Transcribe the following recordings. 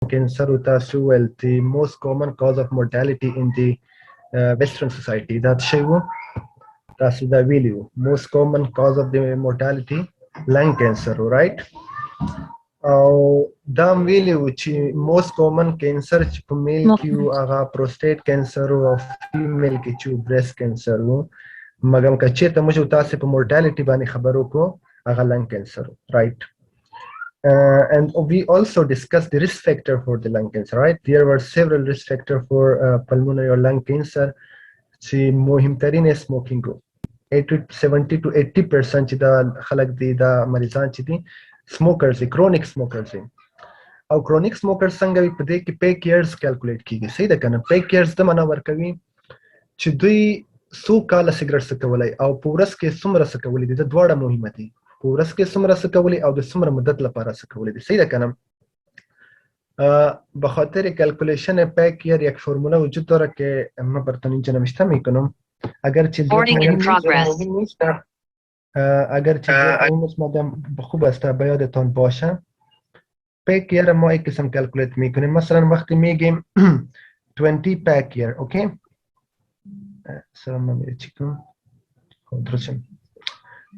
cancer تاسو ول the most common cause of mortality in the western society that شیو تاسو دا ویلیو most common cause of the mortality lung cancer right او دا ویلیو چې most common cancer چې په میل کې هغه prostate cancer او female کې چې breast cancer وو مګم کچې ته موږ تاسو په mortality باندې خبرو کو هغه lung cancer right and we also discussed the risk factor for the lung cancer, right? There were several risk factors for pulmonary or lung cancer. چې مهمترین smoking group 70 to 80% چې دا خلک دي دا مریضان چې دي smokers دي chronic smokers دي او chronic smokers څنګه په دې کې peak years calculate کیږي صحیح ده کنه peak years د معنا ورکوي چې دوی څو کاله سیګریټ څکولای او په ورځ کې څومره څکولای دي د دواړه مهمه دي په ورځ کې څومره څکولای او د څومره مدت لپاره څکولای دي صحیح ده کنه به خاطر کلکولیشن پیک یر یک فرموله وجود داره که من براتون اینجا نوشته میکنم اگر چیزی مادم خوب است به یادتان باشه پیک یر ما یک قسم کلکولیت میکنیم مثلا وقتی میگیم 20 پیک یر اوکی سلام من چیکم درست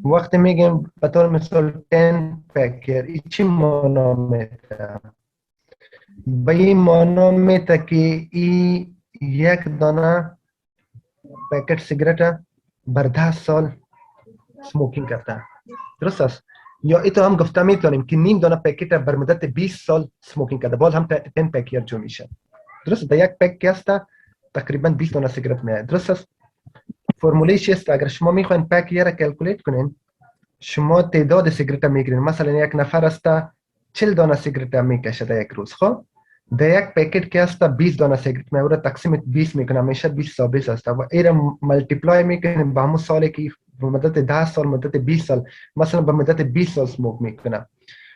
وقتی میگیم به طور مثال 10 پیک یر چی معنا میده به این معنا میده که این یک دانه پکت سیگرت بر 10 سال سموکینگ کرده درست است یا ایتو هم گفته میتونیم که نیم دانه پکت بر مدت 20 سال سموکینگ کرده باز هم 10 پکیر جو میشه درست ده یک پک است تقریبا 20 دانه سیگرت میاد درست است فرموله چیست اگر شما میخواین پکیر را کلکولیت کنین شما تعداد سیگرت میگیرین مثلا یک نفر است 40 دانه سیگرت میکشه در یک روز خب در یک پکت که است 20 دانه سیگرت میوره تقسیم 20 میکنه میشه 20 تا 20 است و ایرا ملتیپلای میکنیم با همون سالی که به مدت 10 سال مدت 20 سال مثلا به مدت 20 سال سموک میکنه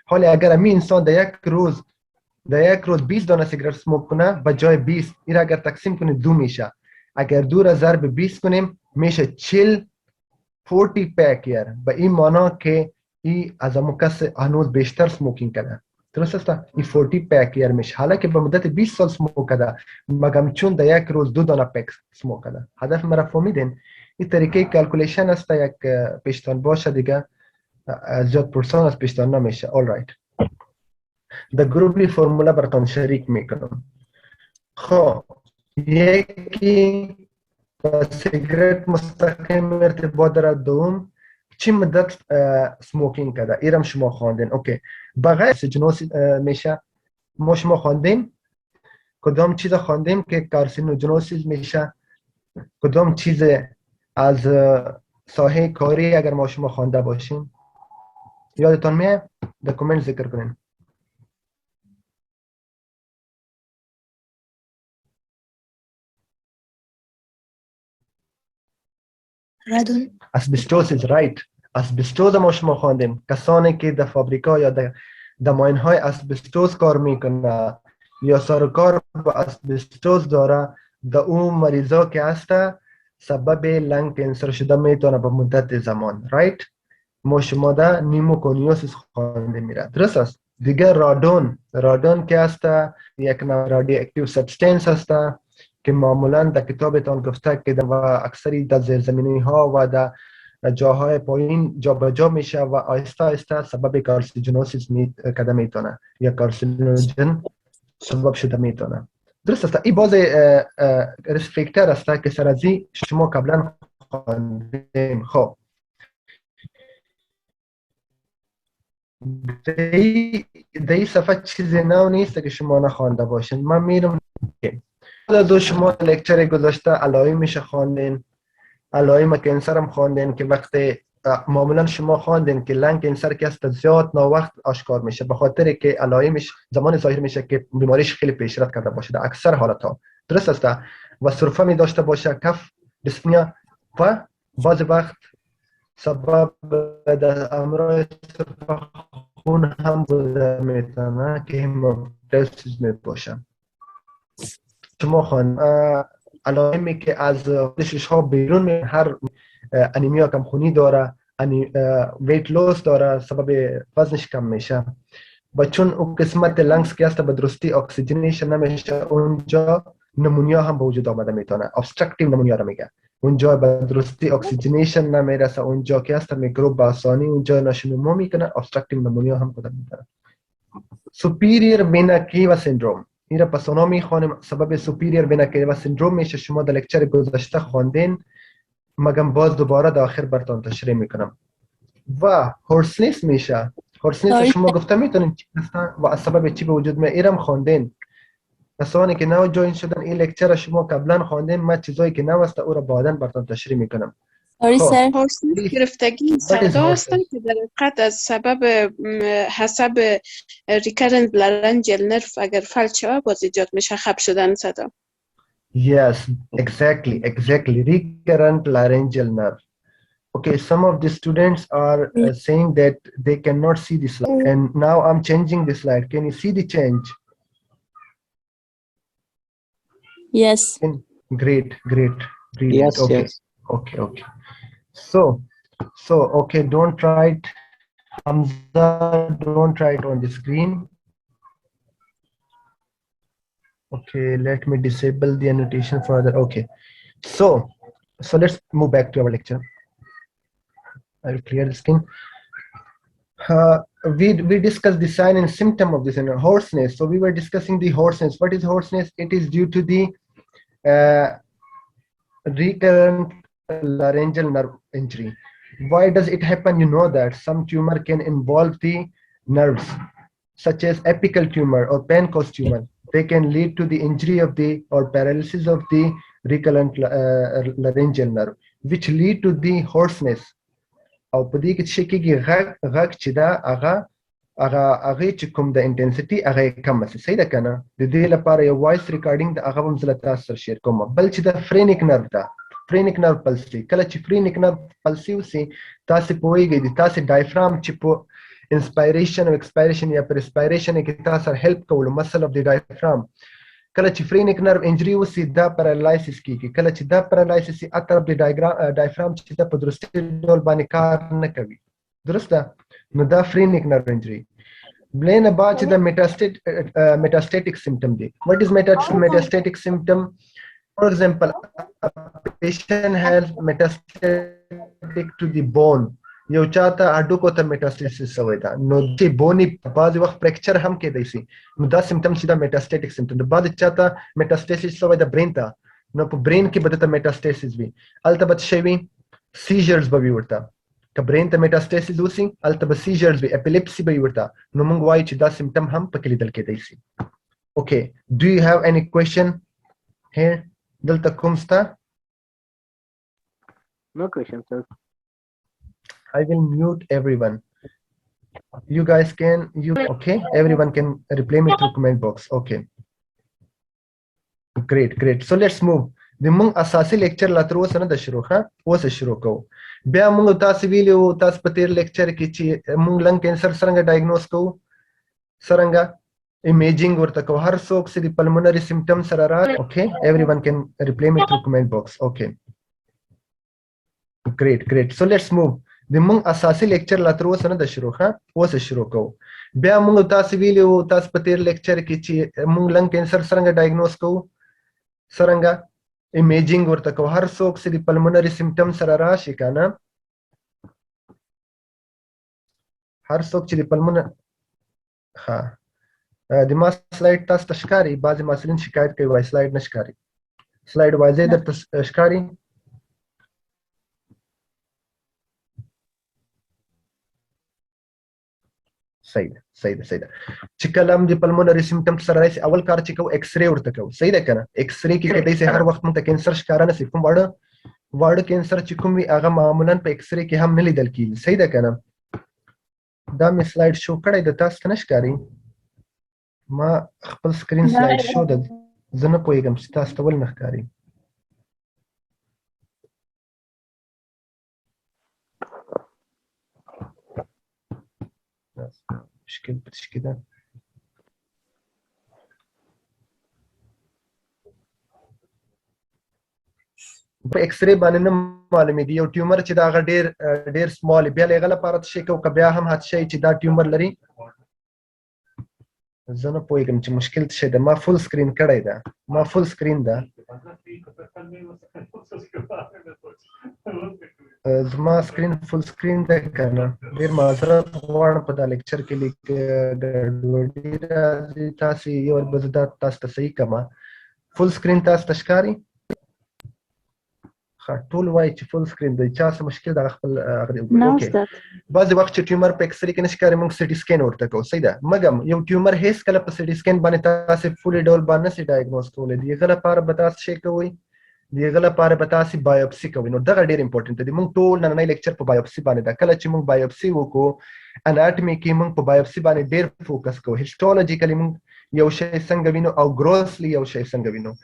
حالا اگر امی انسان در یک روز 20 دانه سیگرت سموک کنه به جای 20 ایرا اگر تقسیم کنیم 2 میشه اگر 2 را ضرب 20 کنیم میشه 40 پک یر به این معنا که ای از همون کس هنوز بیشتر سموکینگ کنه درست است این 40 پک یر میشه حالا که به مدت 20 سال سموک کرده مگم چون در یک روز 2 دانه پک سموک کرده هدف مرا فهمیدین این طریقه کلکولیشن است یک پیشتان باشه دیگه زیاد پرسان از پیشتان نمیشه all right د گروپی فرموله براتون شریک میکنم خب یکی با سیگرت مستقیم ارتباط داره دوم چی مدت سموکینگ کرده ایرم شما خواندین اوکی بغیر جنوس میشه ما شما خواندیم کدام چیز خواندیم که کارسینوجنوسیس میشه کدام چیز از ساحه کاری اگر ما شما خوانده باشیم یادتان میه در کامنت ذکر کنین رادون اسبستوسیس رایت اسبستوز ما شما خواندیم کسانی که در فابریکا یا در ماین های اسبستوز کار میکنه یا سرکار با اسبستوز داره در اون مریضا که هسته سبب لنگ کانسر شده میتونه به مدت زمان رایت ما شما در نیموکونیوسیس خوانده میره درست است دیگه رادون که هسته یک نوع رادیو اکتیو سبستنس هسته که معمولا در کتابتان گفته که در اکثری در زیرزمینی ها و در جاهای پایین جابجا میشه و آهسته آهسته سبب کارسینوجنوسیس کده میتونه یا کارسینوژن سبب شده میتونه درست است این باز ریسک فاکتور است که سر از شما قبلا خواندیم خب در این صفحه چیزی نو نیست که شما نخوانده باشین من میرم دو شما لکچر گذاشته علائمش خواندین علائم کانسر هم خواندین که وقتی معمولا شما خواندین که لنگ کانسر که است زیاد ناوقت آشکار میشه به خاطر که علائمش زمان ظاهر میشه که بیماریش خیلی پیشرفت کرده باشه در اکثر حالتها درست است و سرفه می داشته باشه کف دیسپنیا و بعض وقت سبب در امراض سرفه خون هم بوده میتونه که هموپتیسیس می باشه شما خواند علائمی که از شش ها بیرون می هر انیمیا کم خونی داره ویت لوس داره سبب وزنش کم میشه و چون او قسمت لنگس که است به درستی اکسیژنیشن نمیشه اونجا نمونیا هم به وجود آمده میتونه. ابسترکتیو نمونیا رو میگه. اونجا به درستی اکسیژنیشن نمیرسه، اونجا که است میکروب به آسانی اونجا نشونما میکنه، ابسترکتیو نمونیا هم خود میتونه. سوپیریر وینا کیوا سندروم این را پس اونا میخوانیم. سبب سوپیریر وینا کیوا سندروم میشه، شما در لکچر گذشته خواندین، مگم باز دوباره در آخر براتون تشریح میکنم. و هورسنس میشه. هورسنس Sorry. شما گفته میتونین چی هستن و از سبب چی به وجود میاد، ایرم خواندین. کسانی که نو جوین شدن این لکچر شما قبلا خواندین، من چیزایی که نو است او را بعدا براتون تشریح میکنم. Sorry, خب sir. هورسنس گرفتگی what is صدا هستن horseness؟ که در حقیقت از سبب حسب ریکرنت لارنجل نرف اگر فلج شود باز ایجاد میشه، خب شدن صدا. Yes, exactly. Recurrent laryngeal nerve. Okay, some of the students are saying that they cannot see the slide, and now I'm changing the slide. Can you see the change? Yes. Great. Read Yes, it. Okay. yes. Okay. So okay, don't write Hamza, don't write on the screen. Okay, let me disable the annotation for other. Okay, so let's move back to our lecture. I'll clear the screen. We discussed the sign and symptom of this hoarseness. So we were discussing the hoarseness. What is hoarseness? It is due to the recurrent laryngeal nerve injury. Why does it happen? You know that some tumor can involve the nerves, such as apical tumor or Pancoast tumor. They can lead to the injury of the or paralysis of the recurrent laryngeal nerve, which lead to the hoarseness. او په دې کې چې کېږي غږ چې دا هغه چې کوم د انټنسټي هغه کم شي. صحیح ده کنه؟ د دې لپاره یو وایس ریکارډینګ د هغه هم زه له تاسو سره شیر کوم. بل چې د فرینیک نرو ده، فرینیک نرو پلسي، کله چې فرینیک نرو پلسي وسي تاسو پوهیږئ د تاسو ډایفرام چې په انسپایریشن او ایکسپایریشن یا پرسپایریشن کې تاسو هیلپ کول مسل اف د ډایفرام. کله چې فرینیک نرو انجری وسي دا پرالایسس کیږي. کله چې دا پرالایسس ا طرف د ډایفرام چې د په درسته ډول باندې کار نه کوي، درسته؟ نو دا فرینیک نرو انجری. بلینه بعد چې د metastatic symptom دی. What is metastatic symptom? For example, a patient has metastatic to the bone. یو چاته هډوکو ته میټاستاسیس شوی ده، نو چې بونی بعضې وخت فریکچر هم کېدی شي، نو دا سیمټم چې دا میټاستیټک سیمټم ده. بعضې چاته میټاستاسیس شوی ده برین ته، نو په برین کې به دته میټاستاسیس وي، هلته به څه شی وي؟ سیجرز به وي ورته. که برین ته میټاستاسیس وسي هلته به سیجرز وي، اپیلیپسي به وي ورته. نو موږ وایو چې دا سیمټم هم پکې لیدل کېدی شي. اوکې، do you have any question here؟ دلته کوم شته؟ No question, sir. I will mute everyone. You guys can, okay? Everyone can reply me through comment box. Okay. Great. So let's move. د موږ اساسي لیکچر لا تر اوسه نه د شروع ښه، اوس شروع کوو. بیا موږ تاسو ویلو تاسو په تیر لیکچر کې چې موږ لنګ کینسر څنګه ډایګنوز کوو، څنګه ایمیجینګ ورته کوو. هر څوک چې د پلمونري سیمټم سره راغلی. Okay, everyone can reply me through comment box. Okay. Great. So let's move. د موږ اساسي لیکچر لا تر اوسه نه د شروع ښه، اوس شروع کوو. بیا موږ تاسو ویلو تاسو په تیر لیکچر کې چې موږ لنګ کینسر څنګه ډایګنوز کوو، څنګه ایمیجینګ ورته کوو. هر څوک چې د پلمونري سیمټم سره راشي کنه، هر څوک چې د پلمونري د ما سلاید تاسو ته ښکاري؟ بعضې محصلین شکایت کوي وایي سلاید نه ښکاري. سلاید واضح درته ښکاري؟ صحیح ده. چې کله هم د پلمونري سیمټم سره راشي اول کار چې کوو ایکس ری ورته کوو. صحیح ده که نه؟ ایکس ری کې کېدای شي هر وخت موږ ته کینسر ښکاره نه شي. کوم واړه کینسر چې کوم وي هغه معمولا په ایکس ری کې هم نه لیدل کېږي. صحیح ده که نه؟ دا مې سلاید شو کړی د تاسو ته نه ښکاري؟ ما خپل سکرین سلاید شو ده، زه نه پوهېږم چې تاسو ته ولې نه ښکاري. مشکل ده. په ایکس ری باندې نه معلومیږي. یو ټیومر چې دا هغه ډیر سمال بیا له هغه لپاره څه شي کوو، که بیا هم هڅه شي چې دا ټیومر لري زه نه پوهېږم چې مشکل څه شی ده. ما فل سکرین کړی ده، ما فل سکرین ده. زما سکرین فل سکرین ده که نه؟ ډېر معذرت غواړم په دا لیکچر کې ګډوډي راځي. تاسې یو ځل به زه دا تاسو ته صحیح کړم. فل سکرین تاسو ته ښکاري؟ ټول وایي چې فل سکرین دی. چا څه مشکل ده خپل No, Ustad. بعضې وخت چې ټیومر په ایکسرې کې نه ښکاري موږ سټي سکین ورته کوو. صحیح ده. مګم یو ټیومر هیڅ کله په سټي سکین باندې تاسې فولي ډول باندې نه شئ ډایګنوز کولی. د هغه لپاره به تاسو شی کوئ، د هغه لپاره به تاسې بایوپسي کوئ. نو دغه ډېر امپورټنټ دی. موږ ټول نننی لیکچر په بایوپسي باندې ده. کله چې موږ بایوپسي وکړو اناټمي کې موږ په بایوپسي باندې ډېر فوکس کوو. هیسټولوجیکلی موږ یو شی څنګه وینو او گروسلی یو شی څنگه وینو.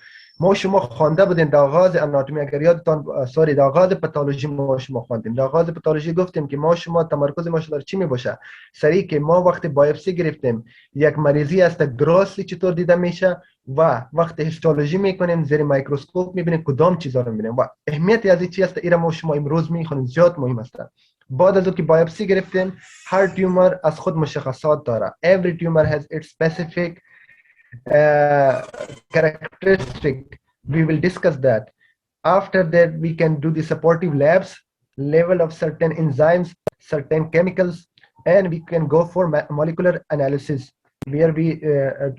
ما شما خوانده بودیم در آغاز اناتومی، اگر یادتان سوری در آغاز پاتولوژی ما شما خواندیم. در آغاز پاتولوژی گفتیم که ما شما تمرکز ما در چی می باشه؟ سری که ما وقتی بایوپسی گرفتیم یک مریضی است گروسلی چطور دیده میشه و وقتی هیستولوژی میکنیم زیر میکروسکوپ میبینیم کدام چیزا رو میبینیم و اهمیت از این چی است ایرا ما شما امروز میخونیم زیاد مهم است. بعد از اینکه بایوپسی گرفتیم هر تیومر از خود مشخصات داره. Every tumor has its specific characteristic. We will discuss that. After that, we can do the supportive labs, level of certain enzymes, certain chemicals, and we can go for molecular analysis where we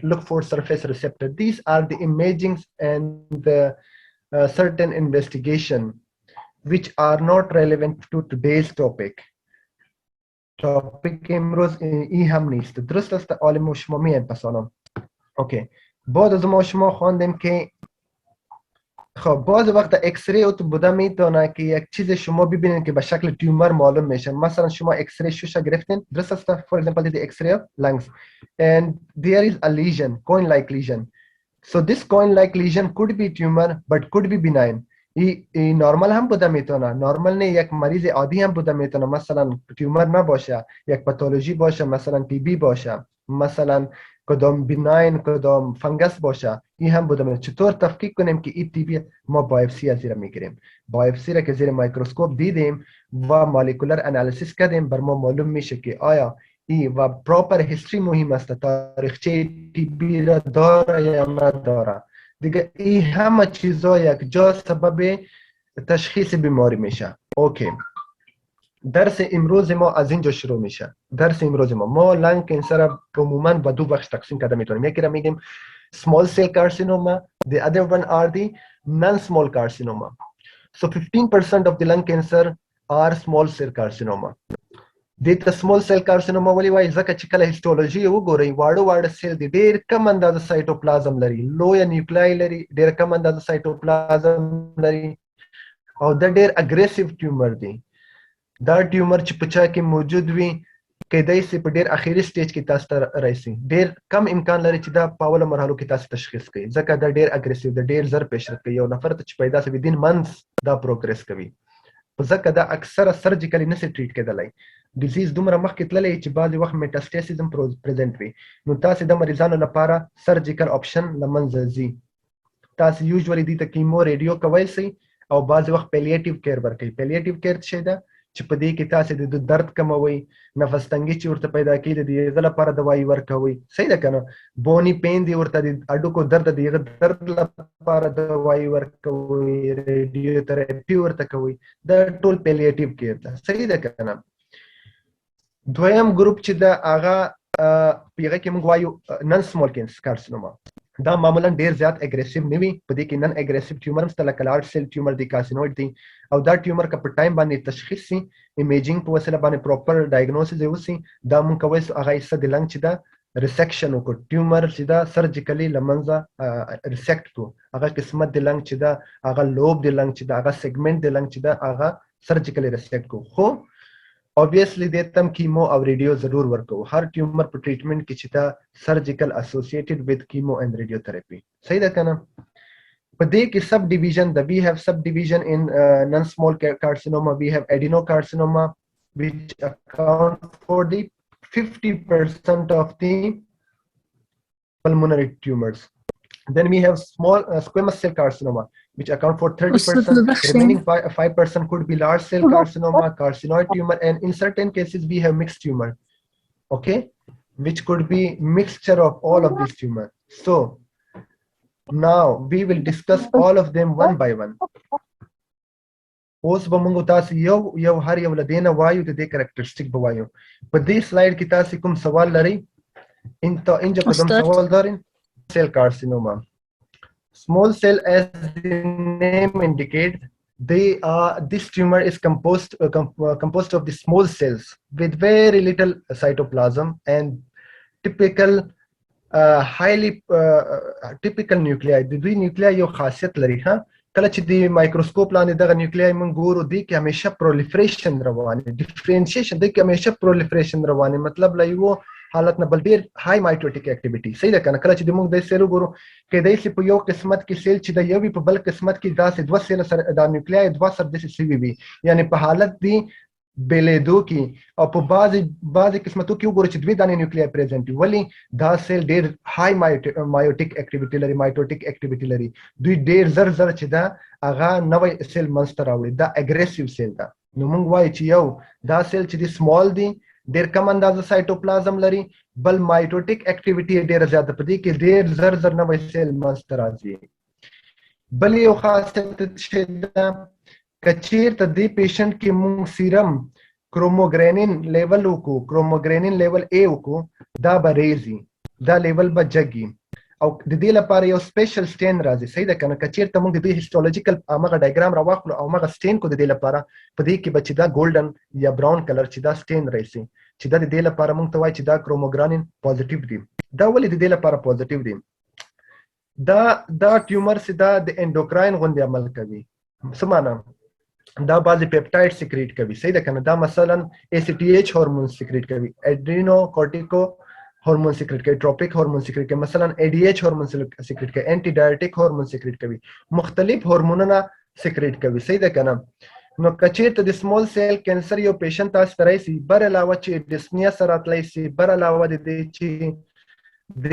look for surface receptor. These are the imagings and the certain investigation which are not relevant to today's topic. Topic امروز ای هم نیست. درست است عالم شما میان پسانم. اوکی. بعد از ما شما خواندیم که خب بعض وقت ایکس ری تو بوده میتونه که یک چیز شما ببینید که به شکل تیومر معلوم میشه. مثلا شما ایکس ری شوشه گرفتین، درست است؟ for example the x-ray of lungs and there is a lesion, coin like lesion. So this coin like lesion could be tumor but could be benign. ای نورمال هم بوده میتونه، نورمال نه، یک مریض عادی هم بوده میتونه، مثلا تیومر نباشه، یک پاتولوژی باشه، مثلا تی بی باشه، مثلا کدام بیناین کدام فنگس باشه. این هم بودم. چطور تفکیک کنیم که این تی بی؟ ما بایوپسی از زیر میگیریم. بایوپسی را که زیر میکروسکوپ دیدیم و مولکولر انالیسیس کردیم بر ما معلوم میشه که آیا این و پراپر هیستری مهم است، تاریخچه تی بی را داره یا نداره. دیگه این همه چیزا یک جا سبب تشخیص بیماری میشه. اوکی. درس امروز ما از اینجا شروع میشه. درس امروز ما لنگ کانسر عموما به دو بخش تقسیم کرده میتونیم. یکی را میگیم small cell carcinoma, the other one are the non-small carcinoma. So 15% of the lung cancer are small cell carcinoma. د small cell carcinoma ولی وای ځکه چې کله هیستولوژي وګورئ واړه سیل دي ډېر کم اندازه سایټوپلازم لري، لویه نیوکلای لري، ډېر کم اندازه سایټوپلازم لري او دا ډېر اګریسیو ټیومر دی. دا ټیومر چې په چا کې موجود وي کېدای شي په ډېر اخیری سټیج کې تاسو ته راشي. ډېر کم امکان لري چې دا په اوله مرحلو کې تاسو تشخیص کړئ ځکه دا ډېر اګریسیو دی، ډېر زر پیشرفت کوي. یو نفر ته چې پیدا شي ودین منث دا پروګرس کوي، ځکه دا اکثره سرجیکلی نشي ټریټ کېدلی. ډیزیز دومره مخکې تللی چې بعضې وخت میټاسټاسیس هم پریزنټ وي، نو تاسې د مریضانو لپاره سرجیکل آپشن له منځه ځي. تاسې یوزولي دې ته کیمو ریډیو کوی شئ او بعضې وخت پیلیټیو کیر ورکوي. پیلیټیو کیر څه شی ده چې په دې کې تاسې د درد کموئ، نفس تنګي چې ورته پیدا کېږي د هغه لپاره دوایي ورکوئ. صحیح ده که نه؟ بوني پین دی ورته د هډوکو درد د هغه درد لپاره دوایي ورکوئ، ریډیو تراپي ورته کوئ. دا ټول پیلیټیو کیر ده. صحیح ده که نه؟ دویم ګروپ چې ده هغه په هغه کې موږ وایو نن سمول کارسینوما. دا معمولا ډیر زیات اګریسیو نه وي، په دې کې نن اګریسیو ټیومر هم شته لکه لارج سیل ټیومر دی، کارسینوید دی. او دا ټیومر که په ټایم باندې تشخیص شي، ایمیجینګ په وسیله باندې پراپر ډایګنوسس یې وشي، دا موږ کولی شو هغه حصه د لنګ چې ده ریسیکشن وکړو، ټیومر چې ده سرجیکلي له منځه ریسیکټ کړو. هغه قسمت د لنګ چې ده، هغه لوب د لنګ چې ده، هغه سیګمنټ د لنګ چې ده، هغه سرجیکلي ریسیکټ کړو. خو obviously دې تم کیمو او ریډیو ضرور ورکو. هر ټیومر په ټریټمنټ کې چې دا سرجیکل اسوسییټډ وذ کیمو اینڈ ریډیو تھراپي. صحیح ده کنه؟ په دې کې سب ډیویژن ده. we have subdivision in non small carcinoma. We have adenocarcinoma which account for the 50% of the pulmonary tumors. Then we have small squamous cell carcinoma which account for 30%. Remaining 5% could be large cell carcinoma, carcinoid tumor, and in certain cases we have mixed tumor. Okay, which could be mixture of all of these tumors. So now we will discuss all of them one by one. اوس به موږ تاسو یو هر یو لدینه وایو د دې کریکټرستیک به وایو. په دې سلاید کې تاسو کوم سوال لري؟ انجا قدم Ustad. سوال دارین؟ cell carcinoma. Small cell, as the name indicates, this tumor is composed of the small cells with very little cytoplasm and typical typical nuclei. د دوی nuclei یو خاصیت لري ها. کله چې د مایکروسکوپ لاندې دغه نیوکلیای موږ ګورو دی کې همیشه پرولیفریشن روانه، ډیفرنشیشن دی کې همیشه پرولیفریشن روانه، مطلب لا یو حالت نه بل ډیر های مایټوټیک اکټیویټي. صحیح ده کنه؟ کله چې موږ د سیل وګورو کې دای سی په یو قسمت کې سیل چې د یو په بل قسمت کې داسې دوه سیل سره د نیوکلیای دوه سره د سی وی یعنی په حالت دی بیلیدو کې او په بعضی قسمتو کې وګورو چې دوی دانه نیوکلیای پریزنت ولی دا سیل ډیر های مایټوټیک اکټیویټي لري، مایټوټیک اکټیویټي لري. دوی ډیر زر چې دا هغه نوې سیل منستر راوړي، دا اګریسیو سیل ده. نو موږ وایو چې یو دا سیل چې دی سمال دی، ډیر کم اندازه سایټوپلازم لري، بل مایټوټیک اکټیویټي ډیر زیاته پدې کې ډیر زر نوې سیل منستر راځي. بل یو خاصیت چې دا کچیر ته دی پیشنٹ کې مونږ سیرم کروموګرینین لیول وکړو، کروموګرینین لیول A وکړو، دا به ریزي، دا لیول به جګي او د دې لپاره یو سپیشل سټین راځي. صحیح ده کنه؟ کچیر ته مونږ د دې هیسټولوژیکل هغه ډایګرام راواخلو او هغه سټین کو د دې لپاره په دې کې بچی دا ګولډن یا براون کلر چې دا سټین راشي چې دا د دې لپاره مونږ ته وایي چې دا کروموګرینین پوزټیو دی. دا ولې د دې لپاره پوزټیو دی؟ دا ټیومر سي دا د انډوکراین غوندې عمل کوي. څه معنی؟ دا بعضی پیپټایډ سیکریټ کوي. صحیح ده کنه؟ دا مثلا ACTH هورمون سیکریټ کوي، اډرینو کورټیکو هورمون سیکریټ کوي، ټروپیک هورمون سیکریټ کوي، مثلا ADH هورمون سیکریټ کوي، انټي ډایټیک هورمون سیکریټ کوي، مختلف هورمونونه سیکریټ کوي. صحیح ده کنه؟ نو کچیرته د سمول سیل کینسر یو پیشنٹ تاسو ته راشي، بر علاوه چې ډسنیا سره راتلی شي، بر علاوه د دې چې د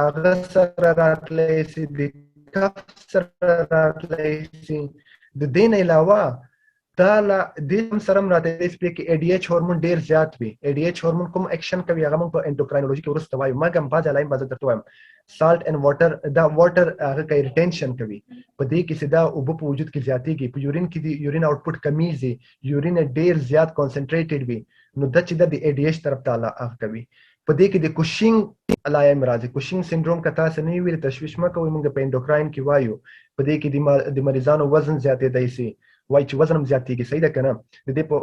هغه سره راتلی شي، د کف سره راتلی شي، د دې نه علاوه دا لا د سره راته د سپیک ADH هورمون ډیر زیات وي. ADH هورمون کوم اکشن کوي هغه موږ په انډوکراینولوژي کې ورسته وایو. مګم باز علایم باز درته وایم سالت اند واټر، دا واټر هغه کوي ریټینشن کوي، په دې کې سدا او په وجود کې زیاتېږي، په یورین کې د یورین اوټپوټ کمیږي، یورین ډیر زیات کنسنټریټډ وي، نو د چې د ADH طرف ته هغه کوي. په دې کې د کوشینګ علایم راځي. کوشینګ سنډروم کته سه نه ویل تشویش مکوئ، موږ په انډوکراین کې وایو. په دې کې د مریضانو وزن زیاتېدای شي، وای چې وزن هم زیاتېږي. صحیح ده کنه؟ د دې په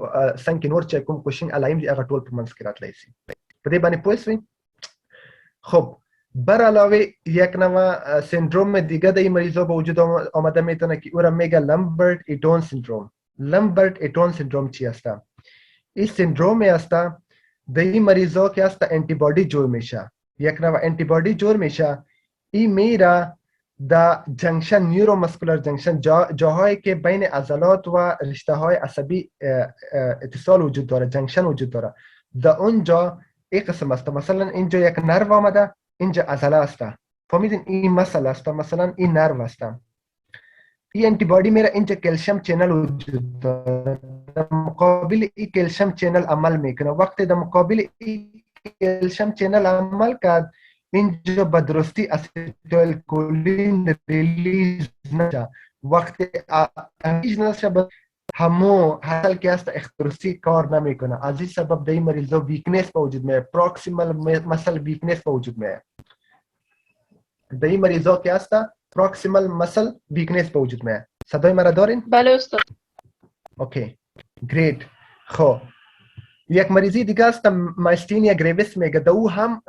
څنګ کې نور چې کوم کوشینګ علایم دي هغه ټول په منځ کې راتلی شي. په دې باندې پوه شئ؟ خب بر علاوه یک نوع سندروم دیگه در این مریضا به وجود آمده میتونه که او را میگه لامبرت ایتون سندروم. لامبرت ایتون سندروم چی هسته؟ این سندرومی هسته در این مریضا که هسته انتیبادی جور میشه، یک نوع انتیبادی جور میشه، این میره در جنکشن نیوروماسکولار جنکشن، جاهایی که بین عضلات و رشته های عصبی اتصال وجود داره، جنکشن وجود داره، در اونجا این قسم است. مثلا اینجا یک نرو آمده، اینجا عضله است، فهمیدین؟ این مسئله است، مثلا این نرو است. این انتیبادی میره اینجا کلسیم چینل وجود داره، در مقابل این کلسیم چینل عمل میکنه. وقتی در مقابل این کلسیم چینل عمل کرد، اینجا به درستی اسیتایل کولین ریلیز نشه. وقتی ریلیز نشه همو حاصل که است اختروسی کار نمیکنه. از این سبب در این مریضا ویکنس به وجود میاد، پروکسیمال مسل ویکنس به وجود میاد. در این مریضا که است پروکسیمال مسل ویکنس به وجود میاد. صدای مرا دارین؟ بله استاد. اوکی گریت. خب یک مریضی دیگه است مایستینیا گریویس میگه، در او هم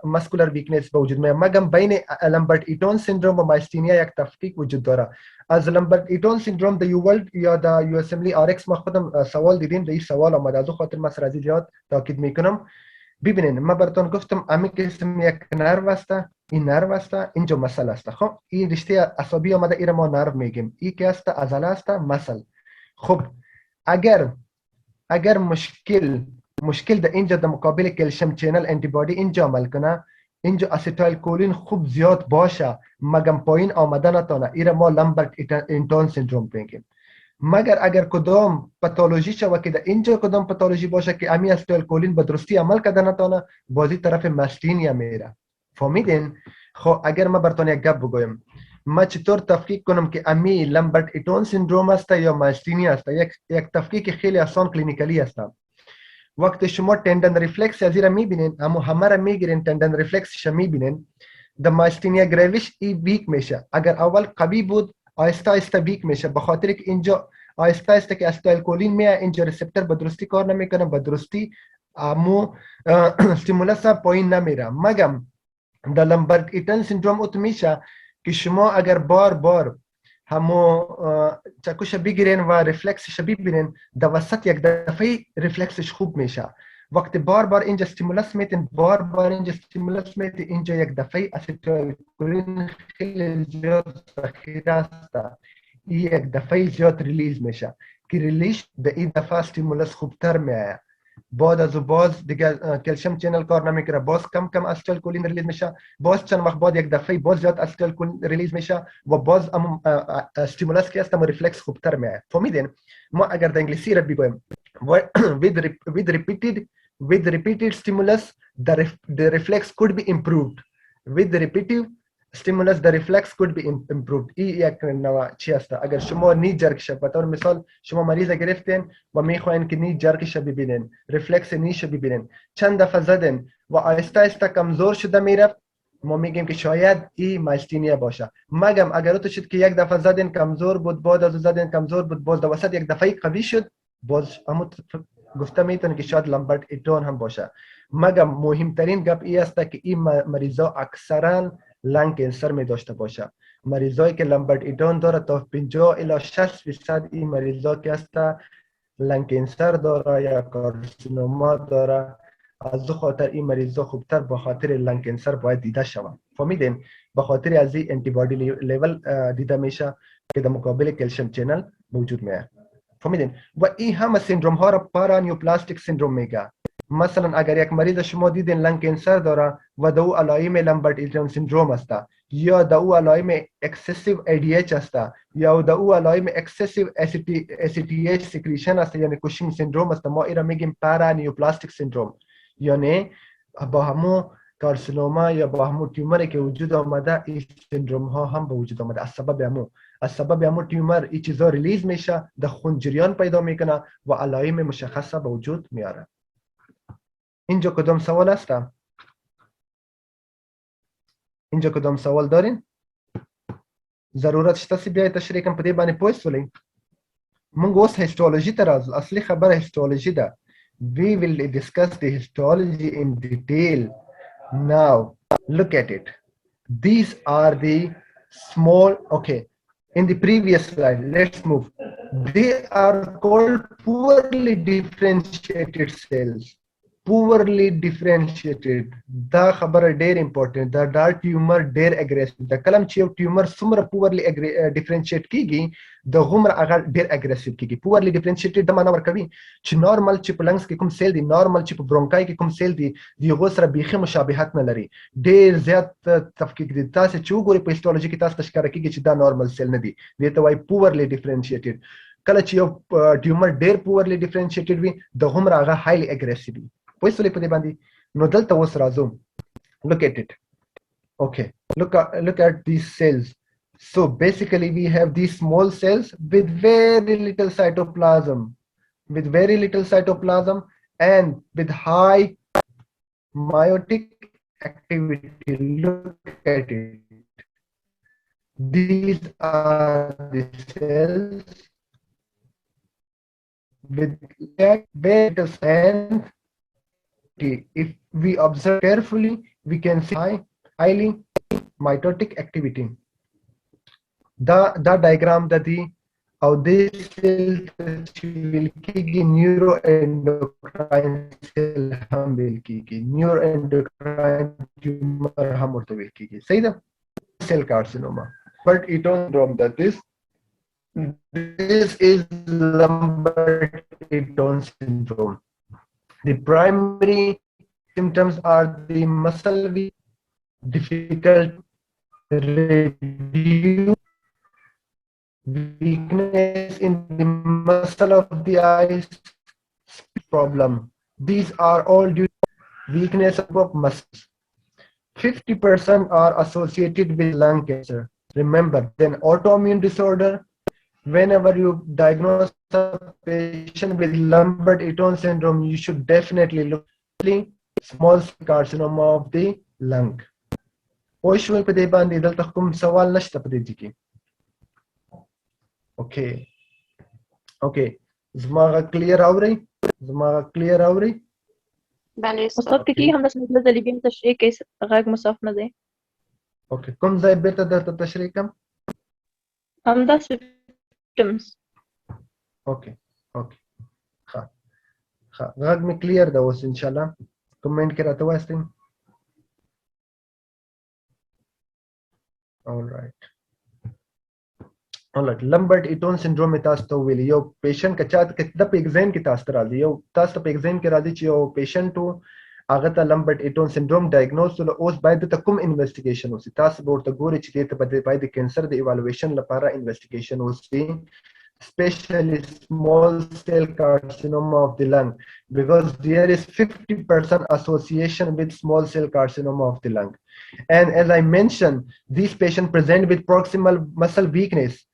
مسکولار ویکنس به وجود میاد. مگم بین لامبرت ایتون سندروم و مایستینیا یک تفکیک وجود داره. از لامبرت ایتون سندروم در یوولد یا در یو اسمبلی آرکس ما خودم سوال دیدیم، در این سوال آمده، از خاطر من سر زیاد تاکید میکنم. ببینین ما براتون گفتم امی قسم یک نرو است، این نرو است، اینجا مسل است. خب این رشته عصبی آمده، این ما نرو میگیم. این که است عضله است، مسل. خب اگر مشکل در اینجا در مقابل کلسیم چینل انتیبادی اینجا عمل کنه، اینجا اسیتایل کولین خوب زیاد باشه مگم پایین آمده نتونه، ایره ما لامبرت ایتون سندروم میگیم. مگر اگر کدام پاتولوژی شوه که در اینجا کدام پاتولوژی باشه که امی استایل کولین به درستی عمل کرده نتانه بازی طرف ماستینیا میره. فهمیدین؟ خب اگر من براتون یک گپ بگویم، ما چطور تفکیک کنم که امی لمبرت ایتون سندروم است یا ماستینیا است؟ یک تفکیک خیلی آسان کلینیکلی است. وقتی شما تندن ریفلکس از را میبینین، اما همه را میگیرین تندن ریفلکسش میبینین، د ماستینیا گریویش ای ویک میشه. اگر اول قوی بود آهسته آهسته ویک میشه، به خاطر که اینجا آهسته آهسته که استایل کولین میاد اینجا ریسپتور به درستی کار نمیکنه، به درستی امو استیمولس پایین نمیره. مگم در لمبرت ایتن سندروم اوت میشه که شما اگر بار بار همو چکوش بگیرین و ریفلکسش ببینین، در وسط یک دفعه ریفلکسش خوب میشه. وقتی بار بار اینجا استیمولس میتین، بار بار اینجا استیمولس میتین، اینجا یک دفعه استایل کولین خیلی زیاد ذخیره است، یک دفعه زیاد ریلیز میشه که ریلیز به این دفعه استیمولس خوبتر میایه. بعد از باز دیگه کلسیم چینل کار نمیکنه، باز کم کم استایل کولین ریلیز میشه، باز چند وقت بعد یک دفعه باز زیاد استایل کولین ریلیز میشه و باز استیمولس که است اما ریفلکس خوبتر میایه. فهمیدین؟ ما اگر در انگلیسی را بگویم with repeated stimulus the reflex could be improved. With the repeated stimulus the reflex could be improved. این یک نوع چی است؟ اگر شما نی جرکش به طور مثال شما مریض گرفتین و میخواین که نی جرکش ببینین، ریفلکس نیش ببینین، چند دفعه زدن و آهسته آهسته کمزور شده میرفت، ما میگیم که شاید این ماستینیا باشه. مگم اگر تو شد که یک دفعه زدن کمزور بود، بعد از زدن کمزور بود، باز در وسط یک دفعه قوی شد، باز اما گفته میتونه که شاید لمبرت ایتون هم باشه. مگم مهمترین گپ این است که این مریضا اکثرا لنگ کانسر می داشته باشه. مریضایی که لمبرت ایتون داره تا 50 الی 60% این مریضا که است لنگ کانسر داره یا کارسینوما داره. از خاطر این مریضا خوبتر به خاطر لنگ کانسر باید دیده شود. فهمیدین؟ به خاطر از این انتی بادی لیول دیده میشه که در مقابل کلسیم چینل موجود میه. فهمیدین؟ و این همه سندروم ها را پارانیوپلاستیک سندروم میگه. مثلا اگر یک مریض شما دیدین لنگ کانسر داره و دو علائم لمبرت ایتون سندروم است، یا دو علائم اکسسیو ADH است، یا دو علائم اکسسیو ACTH سکریشن است، یعنی کوشینگ سندروم است، ما ایرا میگیم پارانیوپلاستیک سندروم. یعنی با همو کارسینوما یا با همو تیومری که وجود آمده این سندروم ها هم به وجود آمده. از سبب همو تیومر این چیزا ریلیز میشه، در خون جریان پیدا میکنه و علائم مشخصه به وجود میاره. اینجا کدام سوال است؟ اینجا کدام سوال دارین؟ ضرورت شته بیای تشریح کنم په دې باندې پوه شولئ. موږ اوس هیستولوژي ته راځو. اصلي خبره هیستولوژي ده. We will discuss the histology in detail. Now, look at it. These are the small, okay. In the previous slide, let's move. They are called poorly differentiated cells. Poorly differentiated. دا خبره ډېر امپورټنت ده. دا ټیومر ډېر اګریسیو ده. کله چې یو ټیومر څومره پورلی ډیفرنشیټ کیږي د غومره هغه ډېر اګریسیو کیږي. پورلی ډیفرنشیټډ د معنا ورکوي چې نارمل چې په لنګس کې کوم سیل دي، نارمل چې په برونکای کې کوم سیل دي، د هغو سره بیخي مشابهت نه لري، ډېر زیات تفکیک دي. تاسو چې وګورئ په هیستولوژي کې تاسو ته ښکاره کیږي چې دا نارمل سیل نه دي. دې ته وایي پورلی ډیفرنشیټډ. کله چې یو ټیومر ډېر پورلی ډیفرنشیټډ وي د غومره هغه هایلی اګریسیو وي. پوه شولئ په دې باندې؟ نو دلته اوس راځو. Look at it. Okay, look at these cells. So basically we have these small cells with very little cytoplasm, and with high meiotic activity. Look at it. These are the cells with very little and if we observe carefully, we can see highly mitotic activity. The diagram that the this cells will kick neuroendocrine cell हम will kick neuroendocrine tumor हम और तो will kick सही था cell carcinoma. But Eaton syndrome that this is Lambert Eaton syndrome. The primary symptoms are the muscle weak, difficult review, weakness in the muscle of the eyes, problem. These are all due to weakness of muscles. 50% are associated with lung cancer. Remember, then autoimmune disorder. Whenever you diagnose a patient with Lambert-Eaton syndrome, you should definitely look at small cell carcinoma of the lung. Poishoy په دې باندې دلته کوم سوال نشته په دې کې. اوکې زما کلیر اوري بله استاد کې هم د سمجله د لیبیم تشریح کې غږ مصاف نه دی. اوکې کوم ځای بیرته درته تشریح کوم؟ همدا symptoms. اوکې ښه غږ مې کلیر ده اوس ان شاء الله. کمنټ کې راته وایستئ. Alright. Lambert-Eaton syndrome تاسو ته ویل یو پیشنټ کچا د په ایگزام کې تاسو ته راځي چې یو پیشنټ هغه ته Lambert-Eaton syndrome ډایګنوز ول. اوس باید د کوم انویسټیګیشن وسی؟ تاسو به ورته ګوري چې د باید د کینسر د ایوالویشن لپاره انویسټیګیشن وسی، especially small cell carcinoma of the lung, because there is 50% association with small cell carcinoma of the lung. And as I mentioned, these patients present with proximal muscle weakness,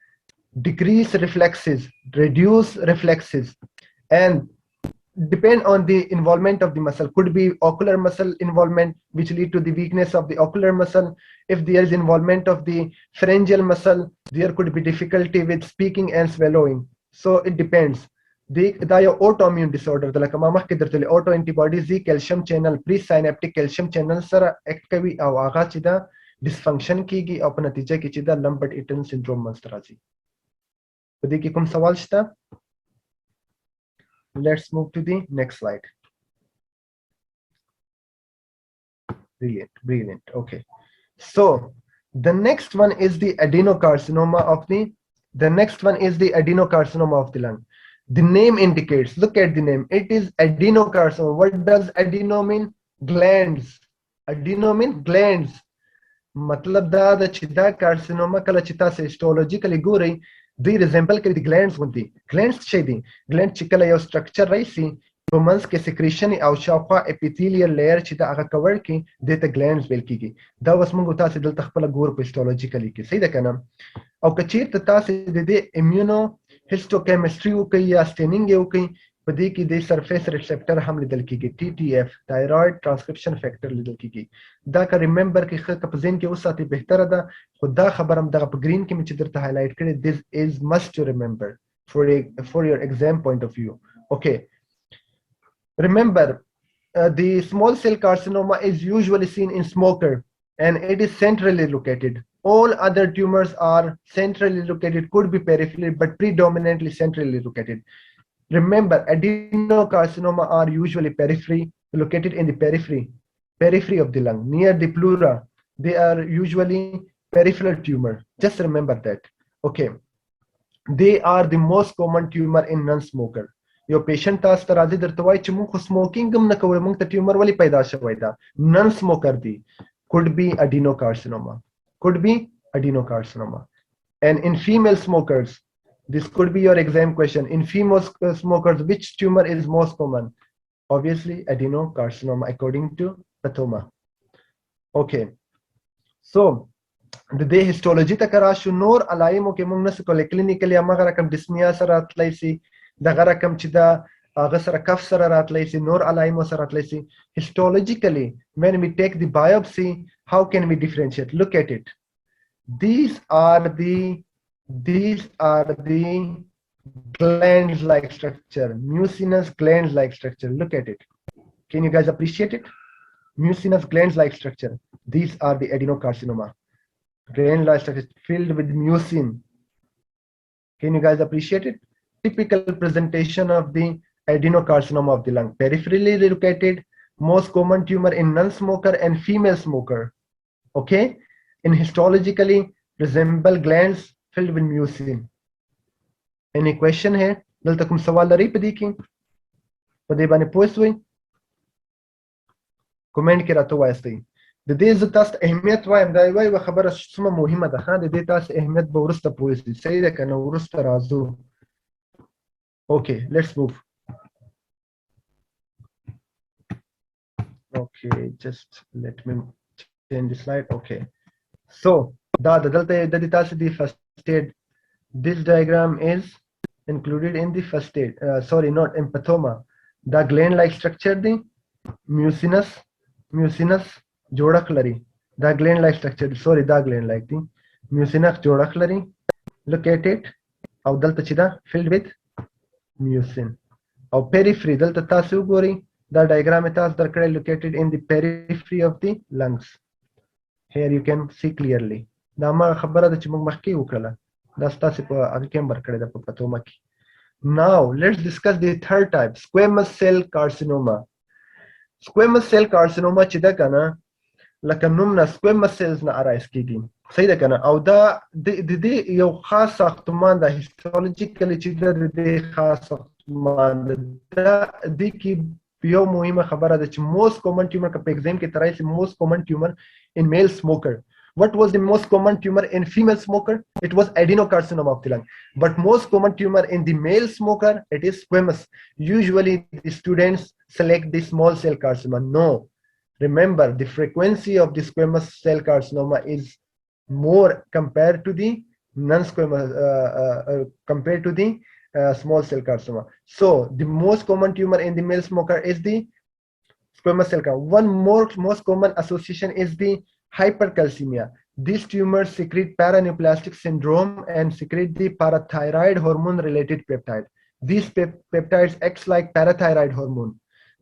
decrease reflexes, reduce reflexes, and depend on the involvement of the muscle. Could be ocular muscle involvement, which lead to the weakness of the ocular muscle. If there is involvement of the pharyngeal muscle, there could be difficulty with speaking and swallowing. So it depends. The autoimmune disorder, the like mama ke dartele auto antibodies the calcium channel presynaptic calcium channel sara act kavi aw aga chida dysfunction kigi aw pa natija ki chida Lambert-Eaton syndrome mastrazi. Padi ki kum sawal shta? Let's move to the next slide. Brilliant. Okay. So the next one is the adenocarcinoma of the lung. The name indicates, look at the name, it is adenocarcinoma. What does adeno mean? Glands. Matlab da chida carcinoma kala chita se histologically guri they resemble the glands gunti. Glands chedi gland chikala yo structure raisi pomans ke secretion او شاوخوا epithelial layer چې دا هغه کور کې دته glands ویل کیږي. دا اوس موږ تاسو دلته خپل ګور په histologically کې صحیح ده کنه؟ او کچیر ته تاسو د immuno histochemistry وکي یا staining یو کوي په دې کې د surface receptor هم لیدل کیږي TTF thyroid transcription factor لیدل کیږي. دا که remember کې خه په ذهن کې وساتي بهتره ده. خو دا خبرم دغه په green کې چې درته highlight کړي this is must to remember for your exam point of view. Okay. Remember, the small cell carcinoma is usually seen in smoker and it is centrally located. All other tumors are centrally located, could be peripheral, but predominantly centrally located. Remember, adenocarcinoma are usually located in the periphery of the lung, near the pleura. They are usually peripheral tumor. Just remember that. Okay. They are the most common tumor in non-smoker. یو پیشنټ تاسو ته راځي درته وایي چې موږ خو سموکینګ هم نه کوو موږ ته ټیومر ولې پیدا شوی دا نن سموکر دی could be adenocarcinoma and in female smokers this could be your exam question. In female smokers which tumor is most common? Obviously adenocarcinoma according to pathoma. Okay, so د دې histology ته کرا شو نور علایمو کې موږ نس کولای کلینیکلی هغه رقم ډسمیا سره تلای شي دغه رقم چې دا هغه سره کف سره راتلی شي نور علایمو سره راتلی شي. Histologically when we take the biopsy how can we differentiate? Look at it. These are the glands like structure, mucinous glands like structure. Look at it. Can you guys appreciate it? Mucinous glands like structure. These are the adenocarcinoma. Gland like structure filled with mucin. Can you guys appreciate it? Typical presentation of the adenocarcinoma of the lung. Peripherally located, most common tumor in non-smoker and female smoker. Okay? In histologically resemble glands filled with mucin. Any question here? دلته کوم سوال لري په دې کې؟ په دې باندې پوه شئ؟ کومنټ کې راته وایستئ. د دې زه تاسو اهمیت وایم دا یوه خبره څومره مهمه ده. د دې تاسو اهمیت به وروسته پوه شئ. صحیح ده که نه؟ وروسته راځو. Okay, let's move. Okay, just let me change the slide. Okay, so the first aid. This diagram is included in the first aid. Sorry, not empathoma. The gland-like structure, the mucinous jodaklari. The gland-like structure. Sorry, the gland-like the mucinous jodaklari. Located. Or dalta chida filled with mucin. Or periphery. Dalta tasu gori. The diagram is located in the periphery of the lungs. Here you can see clearly. دا ما خبره ده چې موږ مخکې وکړله دا ستاسې په هغه کې هم ورکړې ده په پتومه کې. Now let's discuss the third type, squamous cell carcinoma. Squamous cell carcinoma چې ده کنه لکه نوم نه squamous cells نه arise کیږي صحیح ده کنه او دا د دې یو خاص ساختمان ده هیستولوژیکلی چې د دې خاص ساختمان ده د کې یو مهمه خبره ده چې most common tumor په exam کې ترای سي most common tumor in male smoker. What was the most common tumor in female smoker? It was adenocarcinoma of the lung. But most common tumor in the male smoker, it is squamous. Usually the students select the small cell carcinoma. No. Remember, the frequency of the squamous cell carcinoma is more compared to the non-squamous, compared to the small cell carcinoma. So the most common tumor in the male smoker is the squamous cell carcinoma. One most common association is the hypercalcemia. These tumors secrete paraneoplastic syndrome and secrete the parathyroid hormone related peptide. These peptides act like parathyroid hormone.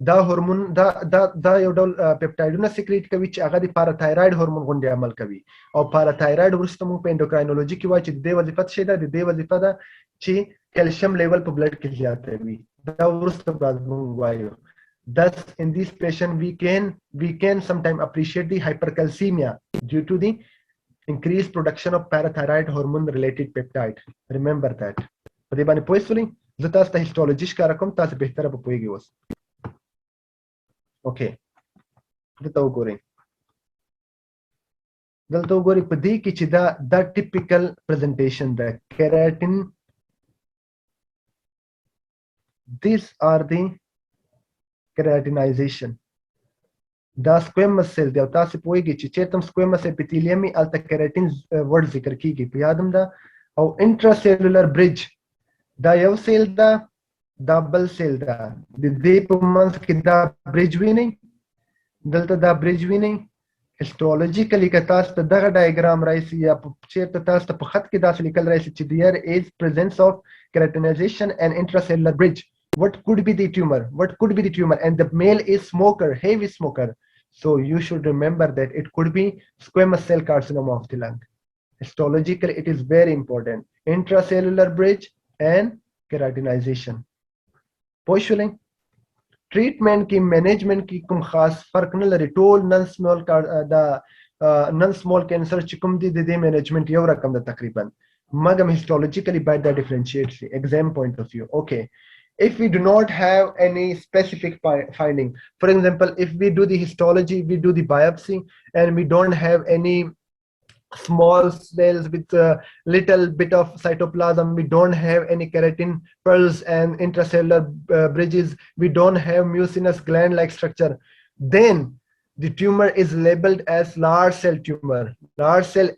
دا هورمون دا یو ډول پپټایډونه سیکریټ کوي چې هغه د پاراتایروید هورمون غونډه عمل کوي او پاراتایروید ورسته موږ په انډوکراینولوژي کې وایي چې د دې وظیفه څه ده د دې وظیفه ده چې کیلشیم لیول په بلډ کې زیاتوي دا ورسته بعد موږ وایو. Thus, in this patient, we can sometimes appreciate the hypercalcemia due to the increased production of parathyroid hormone-related peptide. Remember that. په دې باندې پوه شئ زه تاسو ته هیسټولوژي ښکاره کوم تاسو بهتره به پوهیږئ اوس. Okay. دلته وګورئ په دې کې چې دا typical presentation ده keratin. These are the keratinization. دا squamous cell دی او تاسو پوهیږئ چې چیرته squamous epithelium الته keratin ورډ ذکر کیږي په یادم ده او intracellular bridge دا یو سیل ده دا بل سیل ده د دې په منځ کې دا bridge ویني دلته دا bridge ویني histologically که تاسو ته دغه ډایګرام راشي یا چیرته تاسو ته په خط کې داسې لیکل راشي چې there is presence of keratinization and intracellular bridge. What could be the tumor? What could be the tumor? And the male is smoker, heavy smoker. So you should remember that it could be squamous cell carcinoma of the lung. Histologically, it is very important. Intracellular bridge and keratinization. Poishuling. Treatment की management की कुम खास फर्क न लरी toll non small cancer चिकुम दी दे management यव रकम दा तकरीबन मगम histologically by the differentiates exam point of view. Okay. If we do not have any specific finding, for example, if we do the histology, we do the biopsy, and we don't have any small cells with a little bit of cytoplasm, we don't have any keratin pearls and intracellular bridges, we don't have mucinous gland-like structure, then the tumor is labeled as large cell tumor, large cell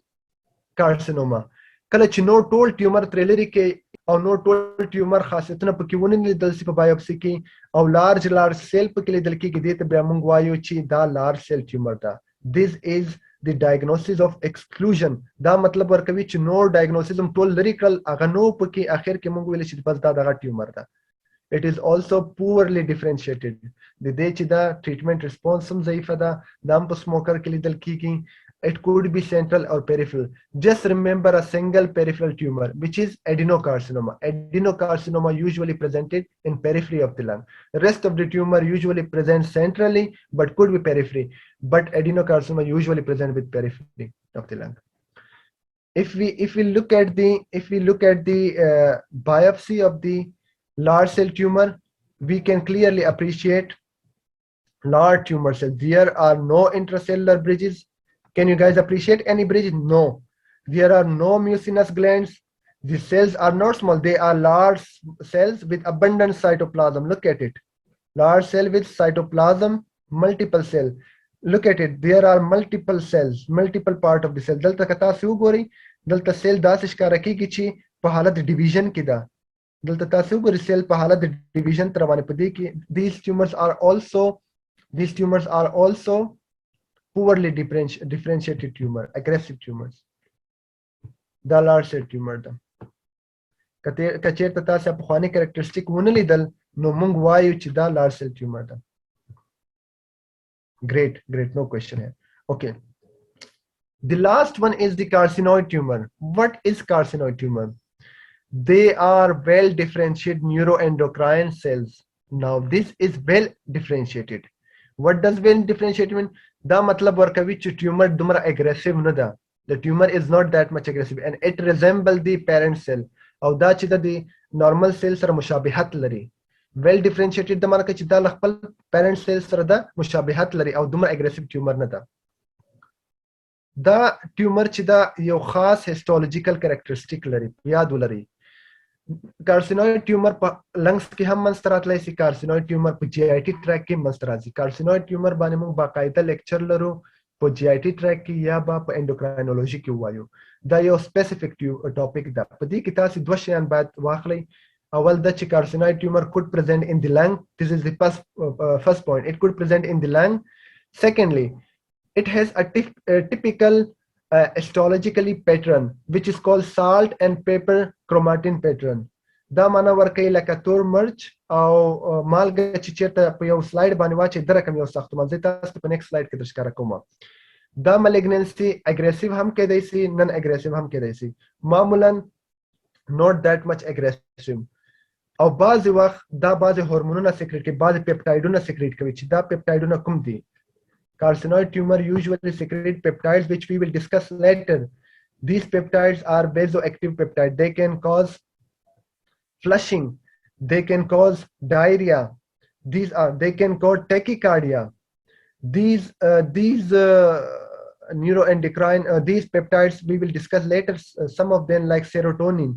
carcinoma. کله چې نو ټول ټیومر ترلری کې او نو ټول ټیومر خاصیتونه پکې ونی لیدل شي په بایوپسي کې او لارج سیل پکې لیدل کېږي دې ته بیا موږ وایو چې دا لارج سیل ټیومر ده. This is the diagnosis of exclusion. دا مطلب ورکوي چې نو ډایګنوسیس هم ټول لري کړل هغه نو پکې اخر کې موږ ویل چې بس دا دغه ټیومر ده. It is also poorly differentiated. د دې چې دا ټریټمنټ ریسپانس هم ضعیفه ده دا هم په سموکر کې لیدل کېږي. It could be central or peripheral. Just remember a single peripheral tumor, which is adenocarcinoma. Adenocarcinoma usually presented in periphery of the lung. The rest of the tumor usually presents centrally, but could be periphery. But adenocarcinoma usually present with periphery of the lung. If we look at the biopsy of the large cell tumor, we can clearly appreciate large tumor cells. There are no intracellular bridges. Can you guys appreciate any bridge? No. There are no mucinous glands. These cells are not small, they are large cells with abundant cytoplasm. Look at it. Large cell with cytoplasm, multiple cell. Look at it. There are multiple cells, multiple part of the cell. دلته که تاسو وګورئ دلته سیل داسې ښکاره کیږي چې په حالت ډیویژن کې ده. دلته تاسو وګورئ سیل په حالت ډیویژن تر باندې په دې کې these tumors are also poorly differentiated tumor, aggressive tumors. دا large cell tumor ده. که چیرته تاسو په خواني کریکټریسټیک ونه لیدل نو موږ وایو چې دا large cell tumor ده. Great, no question here. Okay. The last one is the carcinoid tumor. What is carcinoid tumor? They are well differentiated neuroendocrine cells. Now this is well differentiated. What does well differentiated mean? Da matlab warkavi چې tumor dumra aggressive نه ده. The tumor is not that much aggressive and it resembles the parent cell. او دا چې د normal cell سره مشابهت لري. Well differentiated د معنی چې دا خپل parent cell سره د مشابهت لري او دومره aggressive tumor نه ده. دا tumor چې دا یو خاص histological characteristic لري. یاد ولري. Carcinoid tumor په lungs کې هم منځته راتلی شي. Carcinoid tumor په GIT tract کې منځته راځي. Carcinoid tumor باندې موږ باقاعده لیکچر لرو په GIT tract کې یا په endocrinology کې وایو. دا یو specific topic ده. په دې کې تاسو دوه شیان باید واخلئ. اول دا چې carcinoid tumor could present in the lung. This is the first point. It could present in the lung. Secondly, it has a typical histologically pattern which is called salt and pepper chromatin pattern. دا معنا ورکوي لکه تور مرچ او مالګه چې چیرته په یو سلاید باندې واچي د رقم یو ساختمان زه تاسو په نیکست سلاید کې درښکاره کوم. دا malignancy aggressive هم کېدای شي non aggressive هم کېدای شي. معمولا not that much aggressive. او بعضی وخت دا بعضی هورمونونه سیکریټ کوي بعضی پپټایډونه سیکریټ کوي چې دا پپټایډونه کوم دي. Carcinoid tumor usually secrete peptides which we will discuss later. These peptides are vasoactive peptides. They can cause flushing. They can cause diarrhea. They can cause tachycardia. These neuroendocrine these peptides we will discuss later. Some of them like serotonin.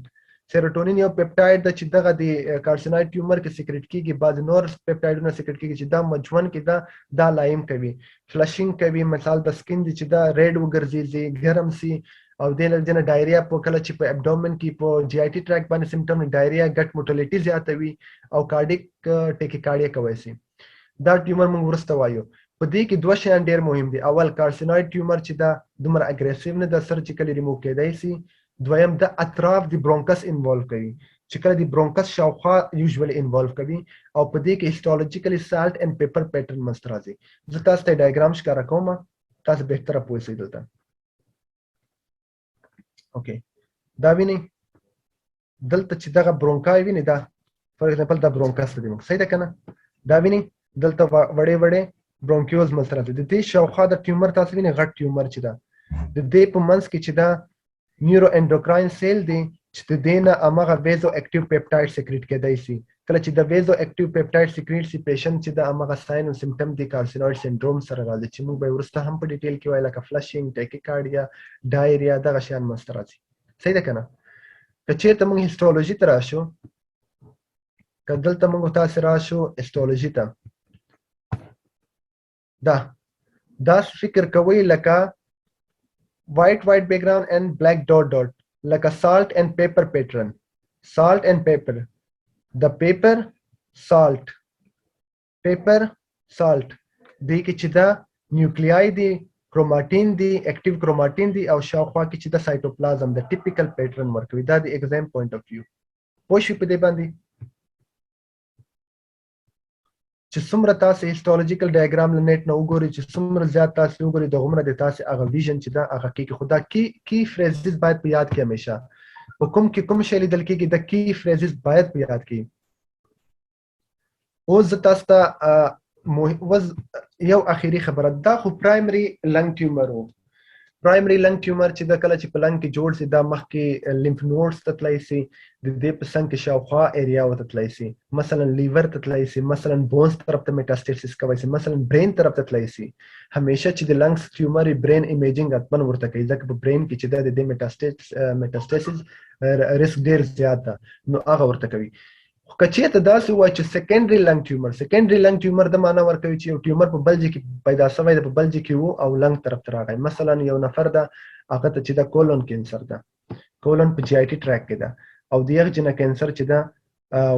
Serotonin یو peptide د چې دغه د carcinoid tumor کې سیکریټ کیږي. بعض نور peptideونه سیکریټ کیږي چې دا مجون کې دا لایم کوي فلشینګ کوي. مثال د سکین چې دا ریډ وګرځي ګرم سي او د لږه ډایریا په کله چې په ابډومن کې په GIT tract باندې سیمټم ډایریا ګټ موټیلیټي زیاتوي او کارډیک ټیکیکارډیا کوي سي. دا ټیومر موږ ورسته وایو. په دې کې دوه شیان ډیر مهم دي. اول carcinoid tumor چې دا دومره اګریسیو نه د سرجیکلی ریموو کېدای سي. دویم د اطراف د برونکس انوالو کوي چې کله د برونکس شاوخوا یوزولي انوالو کوي او په دې کې هیسټولوژیکلی سالت اینڈ پیپر پیټرن منځته راځي. زه تاسو ته ډایګرام ښکاره کوم تاسو بهتره پوه شئ دلته. اوکې دا وینئ دلته چې دغه برونکای وینئ دا فار ایگزامپل دا برونکس دی موږ صحیح ده که نه. دا وینئ دلته وړې وړې برونکیوز منځته راځي. د دې شاوخوا د ټیومر تاسو وینئ غټ ټیومر چې ده د دې په منځ کې چې دا neuroendocrine cell دی چې د دې نه هماغه vasoactive peptide سیکریټ کېدای شي. کله چې د vasoactive peptide سیکریټ شي پیشنټ چې د هماغه ساین او سیمټم د carcinoid syndrome سره راځي چې موږ به وروسته هم په ډیټیل کې وایو لکه فلشینګ ټیکیکارډیا ډایریا دغه شیان منځته راځي. صحیح ده که نه. که چېرته موږ هیسټولوژي ته راشو که دلته موږ تاسې راشو هیسټولوژي ته دا فکر کوئ لکه white background and black dot like a salt and pepper pattern. Salt and pepper. The pepper salt دی کې چې دا نیوکلیای دی chromatin دی active chromatin دی او شاوخوا کې چې د cytoplasm د typical pattern ورکوي. دا د exam point of view. پوه شئ په دې باندې چې څومره تاسو هیسټولوژیکل ډایګرام له نیټ نه وګورئ چې څومره زیات تاسو وګورئ دغومره د تاسو هغه ویژن چې دا هغه کېږي. خو دا کی فریزز باید په یاد کې همیشه په کوم شی لیدل کېږي د کی فریزز باید په یاد کې. اوس زه تاسو ته یو اخیری خبره دا خو پرایمري لنګ ټیومر و. پرایمري لنګ ټیومر چې د کله چې په لنګ کې جوړ سي دا مخکې لیمف نوډز ته تللی سي د دې په څنګ کې شاوخوا ایریا ورته تللی سي مثلا لیور ته تللی سي مثلا بونز طرف ته میټاسټیسس کوي سي مثلا برین طرف ته تللی سي همیشه چې د لنګز ټیومر برین ایمیجینګ اتمن ورته کوي ځکه په برین کې چې د دې میټاسټیسس ریسک ډیر زیات ده نو هغه ورته کوي خو که چېرته داسې وای چې سیکنډري لنګ ټیومر د معنا ورکوي چې یو ټیومر په بل ځای کې پیدا شوی دی په بل ځای کې وو او لنګ طرف ته راغی مثلا یو نفر ده هغه ته چې د کولون کینسر ده کولون په جی آی ټي ټریک کې ده او د یغ جنه کینسر چې ده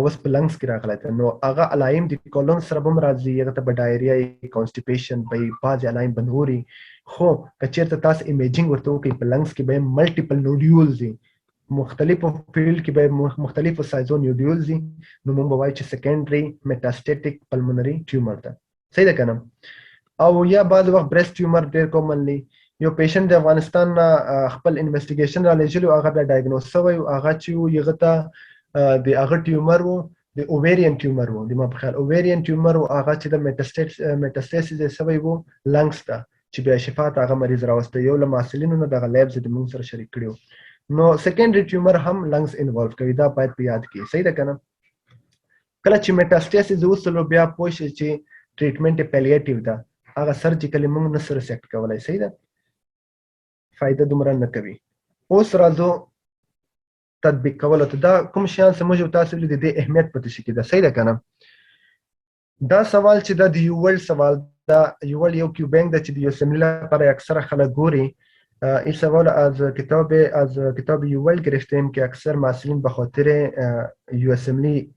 اوس په لنګز کې راغلی ده نو هغه علایم د کولون سره به هم راځي هغه ته به ډایریا کانسټیپیشن به بعضې علایم به نوري خو که چېرته تاسو ایمیجینګ ورته وکړئ په لنګز کې به ملټیپل نوډیولز دي مختلفو فیلډ کې به مختلفو سایزو نیوډیولز دي نو موږ به وایو چې سیکنډري میټاسټیټیک پلمونري ټیومر ده صحیح ده که نه او یا بعض وخت بریسټ ټیومر ډېر کامنلی یو پیشنټ د افغانستان نه خپل انویسټیګیشن را لېږلی هغه بیا ډایګنوز شوی هغه چې و هغه ته د هغه ټیومر و د اوویرین ټیومر و د ما په خیال اوویرین ټیومر و هغه چې د میټاسټیسس یې شوی و لنګز ته چې بیا شفا ته هغه مریض راوستی یو له محصلینو نه دغه لیبز د موږ سره شریک کړي نو سیکنډري ټیومر هم لنګز انوالو کوي دا باید په یاد کړئ صحیح ده که نه کله چې میټاسټیسس وسلو بیا پوه شئ چې ټریټمنټ یې پیلیټیو ده هغه سرجیکلي موږ نه سره سیکټ کولی صحیح ده فایده دومره نه کوي اوس راځو تطبیق کولو ته دا کوم شیان چې موږ تاسو ولې د دې اهمیت په تشکیل ده صحیح ده که نه دا سوال چې دا د یوول سوال دا یوول یو کیوبینګ ده چې د یوسملي لپاره اکثره خلک ګوري این سوال از کتاب یوول گرفتیم که اکثر محصلین به خاطر یوسملی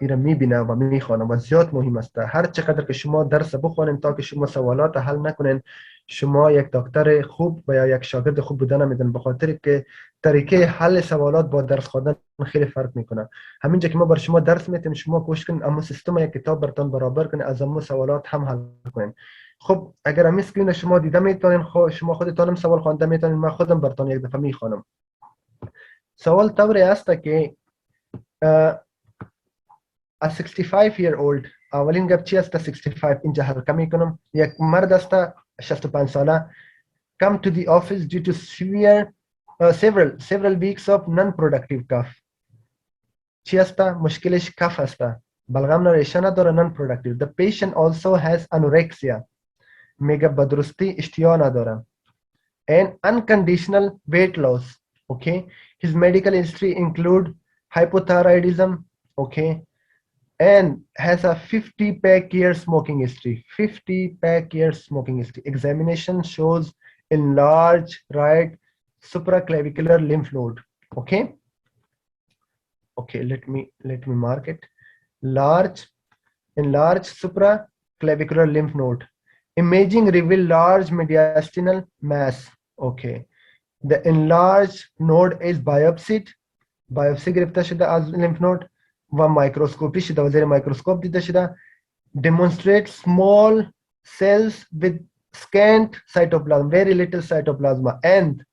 این را میبینن و میخوانن و زیاد مهم است هر چقدر که شما درس بخوانین تا که شما سوالات حل نکنین شما یک دکتر خوب و یا یک شاگرد خوب بودن نمیدن به خاطر که طریقه حل سوالات با درس خواندن خیلی فرق میکنه همینجا که ما بر شما درس میتیم شما کوشش کنین اما سیستم یک کتاب براتون برابر کنین از اما سوالات هم حل کنین خب اگر همین اسکرین شما دیده میتونین شما خودتانم سوال خوانده میتونین من خودم براتون یک دفعه میخوانم سوال طوری است که a 65 year old اولین گپ چی است 65 اینجا حلقه میکنم یک مرد است 65 ساله come to the office due to several weeks of non-productive cough چی است مشکلش کف است بلغم نریشه نداره non-productive the patient also has anorexia میگه بدرستی اشتها نداره and unconditional weight loss okay his medical history include hypothyroidism okay and has a 50 pack year smoking history 50 pack year smoking history examination shows enlarged right supraclavicular lymph node okay let me mark it enlarged supraclavicular lymph node imaging reveal large mediastinal mass okay the enlarged node is biopsy گرفته شده از lymph node و مایکروسکوپی شده و زیر مایکروسکوپ دیده شده demonstrate small cells with scant cytoplasm very little cytoplasm and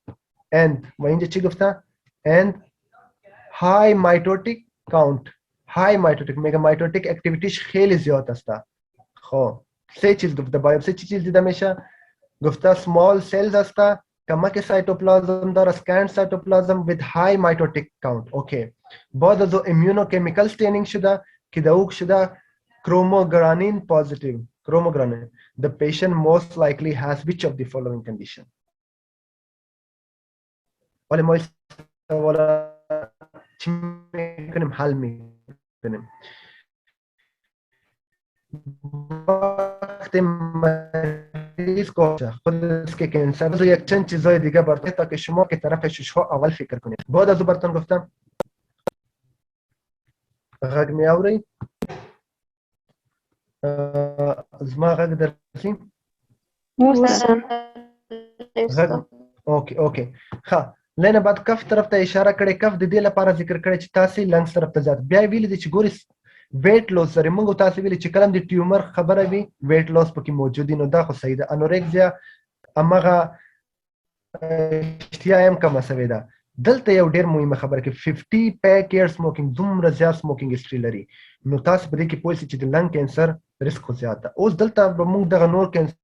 و اینجا چی گفته and high mitotic count high mitotic mega mitotic activityش خیلی زیاد است خب سه چیز گفته بایوپسی چی چیز دیده میشه گفته small cells است کمک سایتوپلازم داره scant cytoplasm with high mitotic count okay بعد از immunochemical staining شده که دوک شده chromogranin positive chromogranin the patient most likely has which of the following condition ولی ما سوالا چی میکنیم حل میکنیم وقتی مریض کو خودش که کانسر و یک چند چیزای دیگه براتون تا که شما که طرف ششها اول فکر کنید بعد از براتون گفتم غږ می اورئ زما غږ درځي اوکې ښه لنه بعد کف طرف ته اشاره کړې کف د دې لپاره ذکر کړی چې تاسو لنګس طرف ته ځات بیا ویل دي چې ګوري ویټ لوس سره موږ تاسو ویل چې کلم د ټیومر خبره وي ویټ لوس پکې موجود دي نو دا خو صحیح ده انورکسیا امغه اشتیا هم کم شوی ده دلته یو ډیر مهمه خبره کې 50 پیک ایر سموکینګ دومره زیات سموکینګ هیستوري لري نو تاسو په دې کې پوه شئ چې د لنګ کینسر ریسک خو زیات ده اوس دلته به موږ دغه نور کینسر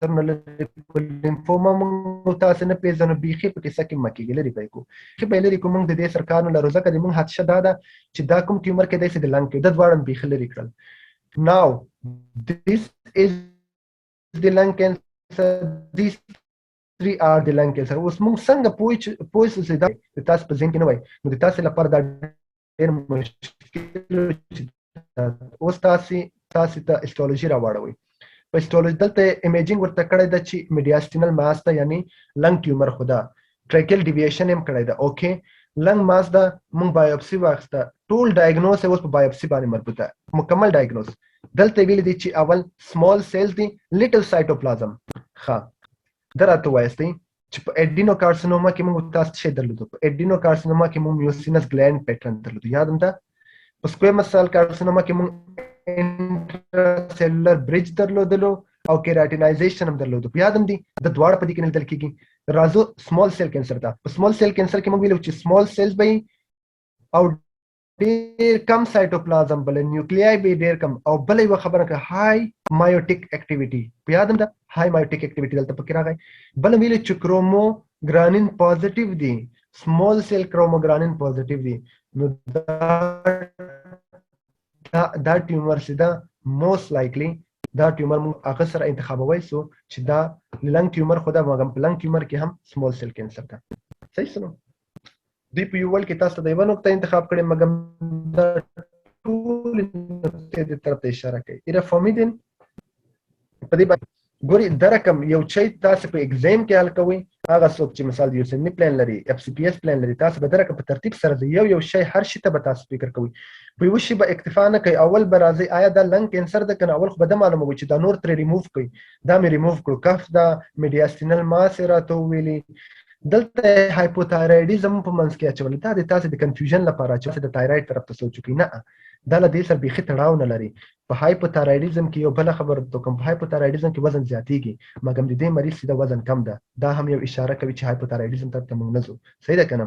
نه لري کو لیمفوما موږ تاسو نه پیژنو بیخي په کیسه کې مکیږي لري پېکو چې به لري کوم د دې سرکار نه لرو ځکه د موږ حادثه دا چې دا کوم ټیومر کې د لنګ کې د دواړو بیخي لري کړل now this is the lung cancer these three are the lung cancer اوس موږ څنګه پوه شو چې دا تاسو په ځین کې نه وای نو د تاسو لپاره دا ډېر مشکل اوس تاسو ته هیستولوژي راوړوي په هیستولوژي دلته ایمیجینګ ورته کړی ده چې میډیاستینل ماس ته یعنی لنګ ټیومر خدا ټریکل ډیویشن هم کړی ده اوکې لنګ ماس دا موږ بایوپسي واخسته ټول ډایګنوز اوس په بایوپسي باندې مربوطه مکمل ډایګنوز دلته ویل دي چې اول سمال سیلز دي لیټل سایټوپلازم ښه درته وایستي چې په اډینوکارسینوما کې موږ تاسو څه درلودو په اډینوکارسینوما کې موږ میوسینس ګلینډ پیټرن درلودو یاد هم ده په سکویمس سیل کارسینوما کې موږ انټرسیلولر برج درلودلو او کیراتینایزیشن هم درلودو یاد هم دي د دواړه په دې کې نه لیدل کېږي راځو سمال سیل کینسر ته په سمال سیل کینسر کې موږ ویلو چې سمال سیلز به او ډېر کم سایټوپلازم بل نیوکلیای به ډېر کم او بل یو خبره که های مایوټیک اکټیویټي په یاد هم ده های مایوټیک اکټیویټي دلته پکې راغی بل ویلو چې کروموګرانین پوزټیو دي سمال سیل کروموګرانین پوزټیو دي نو دا ټیومر سیدا موست لایکلی دا ټیومر موږ هغه سره انتخابوي سو چې دا لنګ ټیومر خدا مګم لنګ ټیومر کې هم سمال سیل کینسر ده صحیح سنو دی په یو ول کې تاسو د یو نقطه انتخاب کړئ مګم دا ټول نقطې د طرف ته اشاره کوي اېره فامیدن په دې باندې ګوري دا رقم یو چې تاسو په ایگزام کې حل کوئ هغه څوک چې مثال یو سیمنی پلان لري اف سی پی اس پلان لري تاسو به دا رقم په ترتیب سره یو شی هر شي ته به تاسو فکر کوئ په یو شی به اکتفا نه کوي اول به راځي آیا دا لنګ کینسر ده کنه اول خو به دا معلوموي چې دا نور ترې ریموف کړئ دا مې ریموف کړو کف دا میډیاستینل ماس راته ویلي دلته هایپوتایرایډیزم په منځ کې اچول دا د تاسو د کنفیوژن لپاره چې د تایراید طرف ته سوچ کوي نه دا له دې سره بیخي تړاو نه لري په هایپوتایرایډیزم کې یو بل خبر ته کوم هایپوتایرایډیزم کې وزن زیاتیږي مګم د دې مریض سیده وزن کم ده دا هم یو اشاره کوي چې هایپوتایرایډیزم طرف ته موږ نه ځو صحیح ده کنه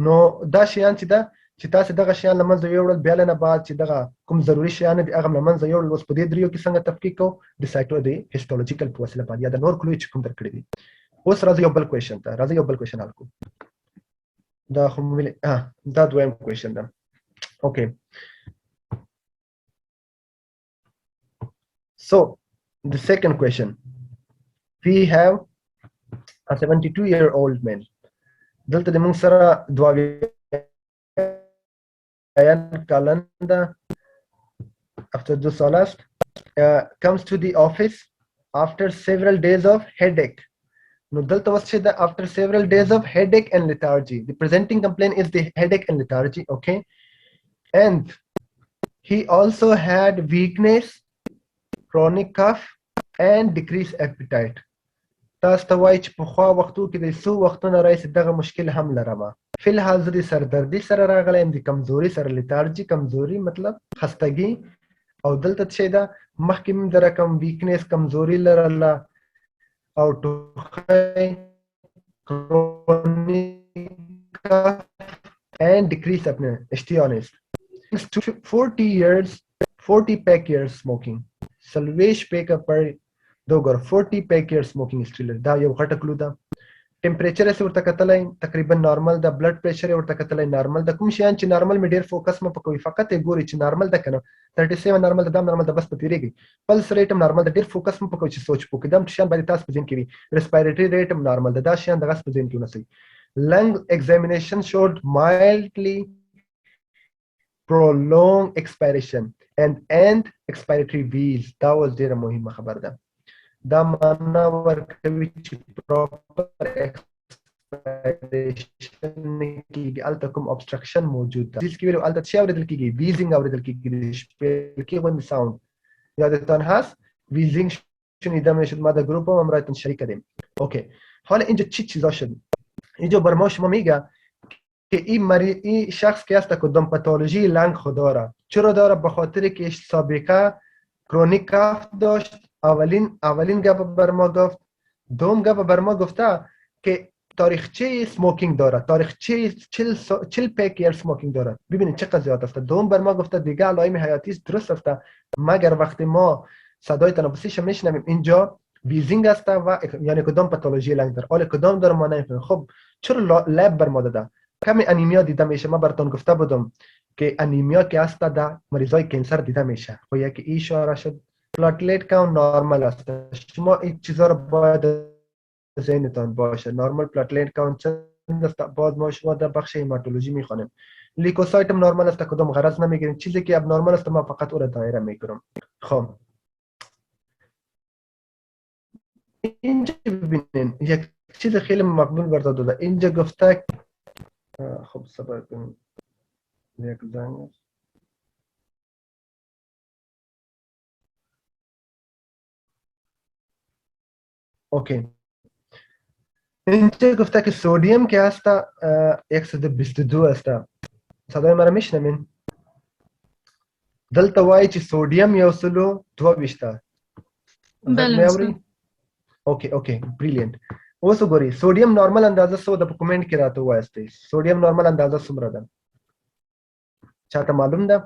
نو دا شیان چې دا چې تاسو دغه شیان لمنځه یوړل بیا نه بعد چې دغه کوم ضروری شیان دي هغه لمنځه یوړل اوس په دې دریو کې څنګه تفکیک کو د سایټو دی هیستولوژیکل په وسیله باندې یا د نور کلوې چې کوم درکړي دي اوس راځي یو بل کوېشن ته راځي یو بل کوېشن حل کو دا خو مې دا دویم کوېشن ده اوکې so the second question we have a 72-year-old man دلته د موږ سره Ayan Kalanda after the Solast comes to the office after several days of headache. No, after several days of headache and lethargy. The presenting complaint is the headache and lethargy, okay? And he also had weakness, chronic cough, and decreased appetite. تاسو ته وایي چې په خوا وختو کې د څو وختونه راځي دغه مشکل هم لرم فی الحال زه د سردردي سره راغلی یم د کمزوري سره لیتارجي کمزوري مطلب خستګي او دلته څه ده مخکې هم د رقم ویکنس کمزوري لرله او ټوخی chronic and decreased apnea to honest 40 pack years smoking salvage pack per دوګر 40 pack years smoking history لري دا یو غټه کلو ده ټمپریچر یې ورته کتلای تقریبا نارمل ده بلډ پریشر یې ورته کتلای نارمل ده کوم شیان چې نارمل می ډیر فوکس م پکوي فقط یې ګوري چې نارمل ده کنه 37 نارمل ده نارمل ده بس په تیریږي پلس ریټ هم نارمل ده ډیر فوکس م پکوي چې سوچ پکې دم شیان باندې تاسو په ځین کې وي ریسپایریټری ریټ هم نارمل ده دا شیان دغه په ځین کې ونسي lung examination showed mildly prolonged expiration and end expiratory wheeze دا was ډیره مهمه خبر ده دا معنا ورکوي چې پراپر ایکسپیریشن کېږي هلته کوم obstruction موجود ده دې کې ویلو هلته څه اورېدل کېږي wheezing اورېدل کېږي د شپې کې غوندې ساوند یادتان هست wheezing شنیده میشد ما در گروپ هم برایتون شریک کردیم اوکی حالا اینجا چی چیزا شد اینجا بر ما شما میگه که این شخص که هست کدام پاتولوژی لنگ خود داره چرا داره به خاطر که سابقه کرونیک کاف داشت اولین گپ بر ما گفت دوم گپ بر ما گفته که تاریخچه سموکینگ داره تاریخچه 40 پیک ایر سموکینگ داره ببینید چقدر زیاد است دوم بر ما گفته دیگه علائم حیاتی درست است مگر وقتی ما صدای تنفسیش میشنویم اینجا ویزینگ است و یعنی کدام پاتولوژی لنگ در حال کدام درمان نمیفهمم. خب چرا لب برماده ده کمی انیمیا دیده میشه. من براتون گفته بودم که انیمیا که است در مریضای کانسر دیده میشه. خب یکی اشاره شد پلاتلیت کاونت نورمال است. شما این چیزا رو باید ذهنتان باشه. نورمال پلاتلیت کاونت چند است؟ باز ما شما در بخش هیماتولوژی میخوانیم. لیکوسایت هم نورمال است، کدام غرض نمیگیریم. چیزی که اب نورمال است ما فقط او را دایره میکنم. خب اینجا ببینین یک چیز خیلی مقبول برده داده. اینجا گفته خب صبر کنید یک زنگ است. اوکی اینجا گفته که سودیم که هست 122 است. صدای مرا میشنوین؟ دلته وایي چې سودیم 122 بله اوکی بریلیانت. اوس وګورئ سودیم نورمال اندازه څه ده په کومنټ کې راته ووایاستئ. سودیم نورمال اندازه څومره ده؟ چاته معلوم ده؟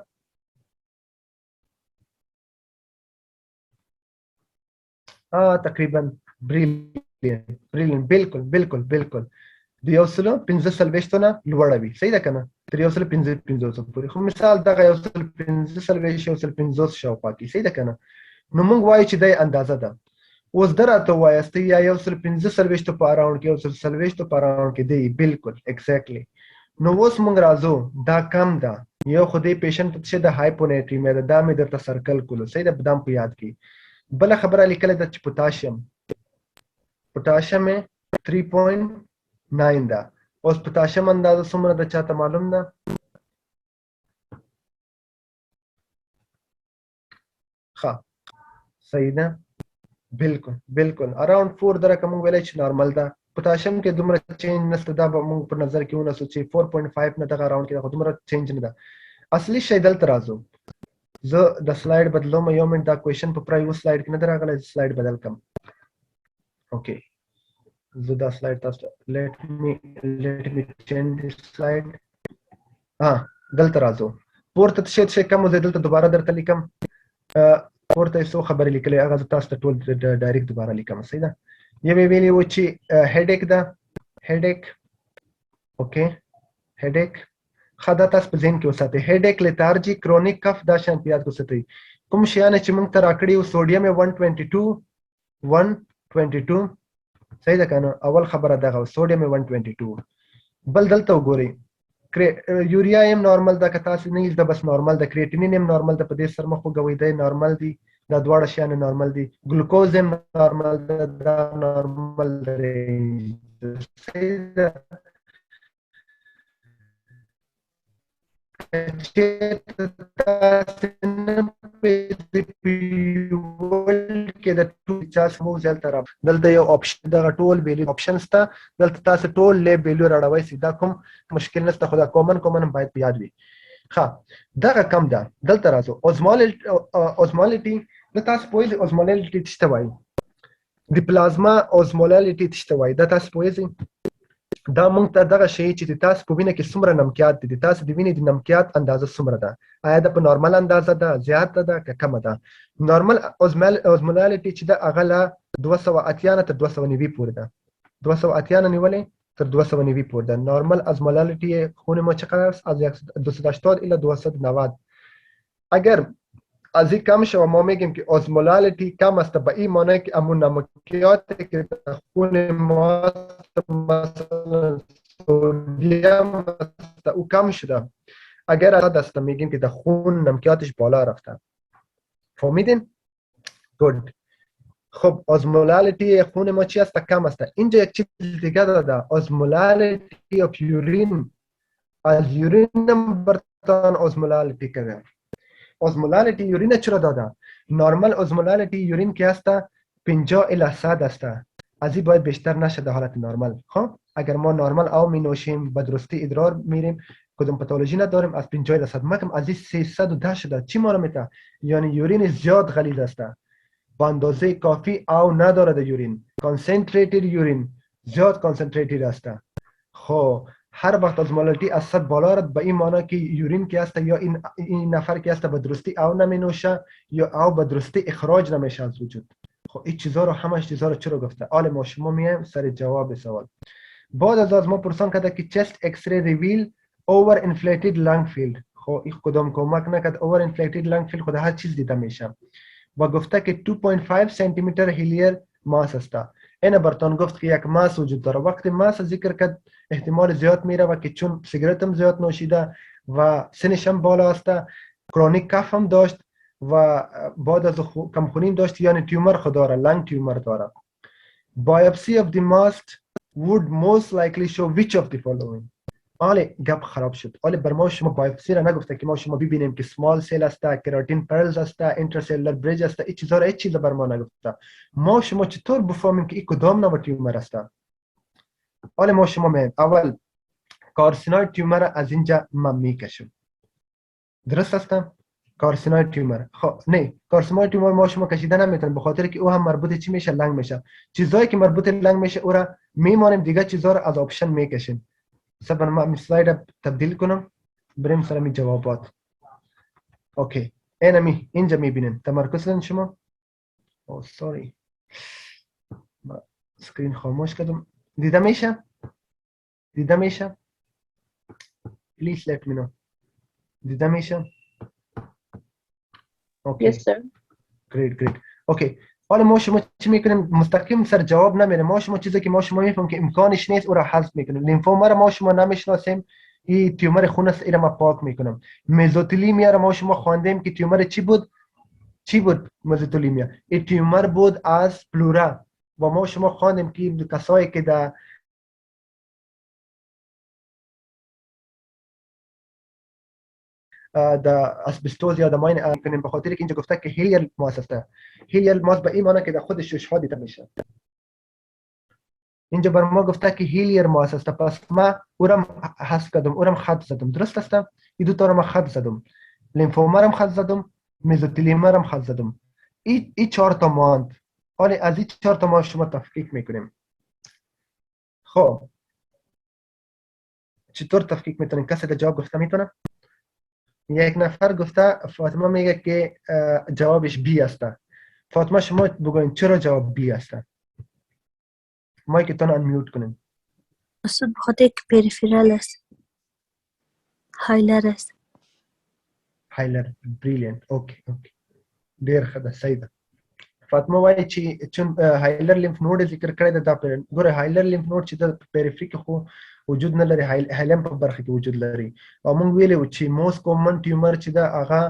تقریبا بریلیانت بالکل د 145 نه لوړه وي. صحیح ده کنه؟ تر 145 پورې. خو مثال دغه 145 شاوخوا کې. صحیح ده کنه؟ نو موږ وایو چې دا اندازه ده. اوس در راته ووایاستئ یا 145 په اراوند کې 140 په اراوند کې دی. بالکل ایگزیکټلی. نو اوس موږ راځو دا کم ده. یو خو دې پیشنټ ته چې د هایپونیټریمیا ده دا مې درته سرکل کولو. صحیح ده؟ بدام په یاد کې. بله خبره لیکلې ده چې پوتاشیم 3.9 ده. اوس پوتاشیم اندازه څومره ده چاته معلوم ده؟ ښه صحیح ده بالکل اراوند 4 درکه موږ ویلی چې نارمل ده. پوتاشیم کې دومره چینج نشته. دا به موږ په نظر کې ونیسو چې 4.5 نه دغه اراوند کې ده خو دومره چینج نه ده. اصلي شی دلته راځو. زه د سلاید بدلوم. یو منټ دا کوېشن په پرایو سلاید کې نه ده راغلی. سلاید بدل کړم. اوکې زه دا سلاید تاسو let me change this slide. دلته راځو. پورته څه کم زه دلته دوباره درته لیکم. پورته څو خبرې لیکلې هغه تاسو ته ټول ډایرکټ دوباره لیکم. صحیح ده؟ یوې ویلې و چې هیډیک ده. هیډیک اوکې هیډیک ښه دا تاسو په ذهن کې وساتئ. هیډیک لیتارجي کرونیک کف دا شان په یاد کې وساتئ. کوم شیان چې موږ ته راکړي وو سوډیم 122 صحیح ده کنه؟ اول خبره دغه سوډیم 122. بل دلته وګورئ یوریا هم نورمال ده. که تاسو نه ده بس نورمال ده. کریټینین هم نورمال ده. په دې سر مخ وګوئ دی نورمال دي. دا دواړه شیان نورمال دي. ګلوکوز هم نورمال ده. دا نورمال رینج صحیح ده. دلته یو اپشن دغه ټول ویلیو اپشن شته. دلته تاسو ټول لیب ویلیو راړوئ. سیدا کوم مشکل نشته. خو دا کامن باید په یاد وي. ښه دغه کم ده. دلته راځو اوزمولیټي. دا تاسو پوهیږئ اوزمولیټي څه ته وایي؟ د پلازما اوزمولیټي څه ته وایي؟ دا تاسو پوهیږئ؟ دا موږ ته دغه شی چې د تاسو په وینه کې څومره نمکیات دي. د تاسو د وینې د نمکیات اندازه څومره ده؟ آیا دا په نورمال اندازه ده؟ زیاته ده که کمه ده؟ نورمال اوزمولیټي چې ده هغه له 280 نه تر 290 پورې ده. 280 نه نیولې تر 290 پورې ده. نورمال اوزمولیټي خون ما چقدر است؟ از 280 الی 290. اگر از این کم شد ما میگیم که اوزمولیټي کم است. به این معنی که امون نمکیات که خون ما مثلا سودیم است او کم شده. اگر از است میگیم که در خون نمکیاتش بالا رفته. فهمیدین؟ گود. خب اوزمولیټي خون ما چی است؟ کم است. اینجا یک چیز دیگه داده. اوزمولیټي اف یورین. از یورین برتان اوزمولیټي کنه. اوزمولیټي یورین چرا داده؟ نورمال اوزمولیټي یورین که است 50 الی 100 است. از این باید بیشتر نشه در حالت نورمال. خب اگر ما نورمال آب می نوشیم به درستی ادرار میریم کدوم پاتولوژی نداریم از 50 الی 100 مکم از این 310 شده. چی معلوم میته؟ یعنی یورین زیاد غلیظ است. با اندازه کافی آب نداره در یورین. کانسنتریتد یورین زیاد کانسنتریتد است. خب هر وقت اوزمولیټي از 100 بالا رد به این معنی که یورین که است یا این نفر که است به درستی آب نمی نوشه یا آب به درستی اخراج نمیشه از وجود. خب این چیزا رو همش چیزا رو چرا گفته؟ حالا ما شما میایم سر جواب سوال. بعد از ما پرسان کرده که چست ایکس ری ریویل اوور انفلیتد لنگ فیلد. خب این کدام کمک نکرد. اوور انفلیتد لنگ فیلد خود هر چیز دیده میشه و گفته که 2.5 سانتی متر هیلیر ماس است. این برتون گفت که یک ماس وجود داره. وقتی ماس ذکر کرد احتمال زیاد میره و که چون سیگارت هم زیاد نوشیده و سنش هم بالا است، کرونیک کف هم داشت و بعد از کمخونی داشت، یعنی تیومر خود داره، لنگ تیومر داره. biopsy of the mast would most likely show which of the following. حالا گپ خراب شد. حالا بر ما شما بایوپسی را نگفته که ما شما ببینیم که سمال سیل است، کراتین پرلز است، اینترسلولر بریج است. این چیزا را هیچ چیز بر ما نگفته. ما شما چطور بفهمیم که این کدام نوع تیومر است؟ حالا ما شما میگیم اول کارسینوید تیومر از اینجا ما میکشیم. درست است؟ کارسینوید تیومر. خب نه، کارسینوید تیومر ما شما کشیده نمیتونیم به خاطر که او هم مربوط چی میشه؟ لنگ میشه. چیزایی که مربوط لنگ میشه او را میمانیم، دیگه چیزا را از آپشن میکشیم. سبب ما سلاید تبدیل کنم بریم سر می جوابات. اوکی اینمی اینجا میبینین تمرکز کردین شما. او سوری ما سکرین خاموش کردم. دیده میشه؟ دیده میشه؟ پلیز let me know. دیده میشه؟ اوکی Yes, sir. great. اوکی حالا ما شما چی میکنیم؟ مستقیم سر جواب نمیره. ما شما چیزی که ما شما میفهمیم که امکانش نیست او را حذف میکنیم. لیمفوما را ما شما نمیشناسیم، این تیومر خون است، اینا ما پاک میکنم. مزوتلیمیا را ما شما خواندیم که تیومر چی بود؟ چی بود مزوتلیمیا؟ این تیومر بود از پلورا و ما شما خواندیم که کسایی که در اسبستوز یا دماین کنیم به خاطر که اینجا گفته که هیلیال ماس است. هیلیال ماس به این معنی که در خود ششها دیده میشه. اینجا بر ما گفته که هیلیر ماس است، پس ما اورم حذف کردم، اورم خط زدم. درست است؟ این دو تا رو ما خط زدم. لیمفوما هم خط زدم، مزوتلیوما هم خط زدم. این 4 تا ماند. حالا از این 4 تا ما شما تفکیک میکنیم. خب چطور تفکیک میتونیم؟ کسی در جواب گفته میتونه؟ یک نفر گفته فاطمه میگه که جوابش بی است. فاطمه شما بگوین چرا جواب بی است؟ مایکتون انمیوت کنین. استاد بخاطر که پریفرال است، هایلر است. هایلر بریلینت. اوکی ډیر ښه ده، صحیح ده. فاطمه وایي چې چون هایلر لیمف نود ذکر کړی ده، دا ګوره هایلر لیمف نود چې د پیریفری کې خو وجود نه لري، هایلم په برخه کې وجود لري. او موږ ویلي و چې موست کومن ټیومر چې ده هغه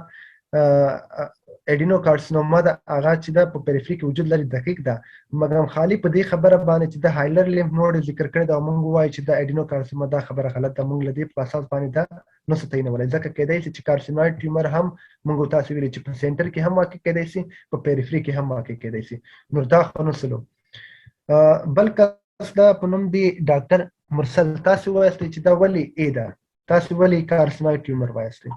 اډینوکارسینوما ده، هغه چې ده په پیریفری کې وجود لري. دقیق ده، مګر خالی په دې خبره باندې چې د هایلر لیمف نود ذکر کړی ده او موږ وایو چې د اډینوکارسینوما دا خبره غلط ده. موږ له دې په اساس باندې دا نو څه تعینولی، ځکه کېدای شي چې کارسینوید ټیومر هم موږ تاسو ویلي چې په سنټر کې هم واقع کېدای شي، په پیریفری کې هم واقع کېدای شي. نو دا خو نو سلو. بل کس دا په نوم دی ډاکټر مرسل، تاسو وایاستئ چې دا ولې ای ده؟ تاسو ولې کارسینوید ټیومر وایاستئ؟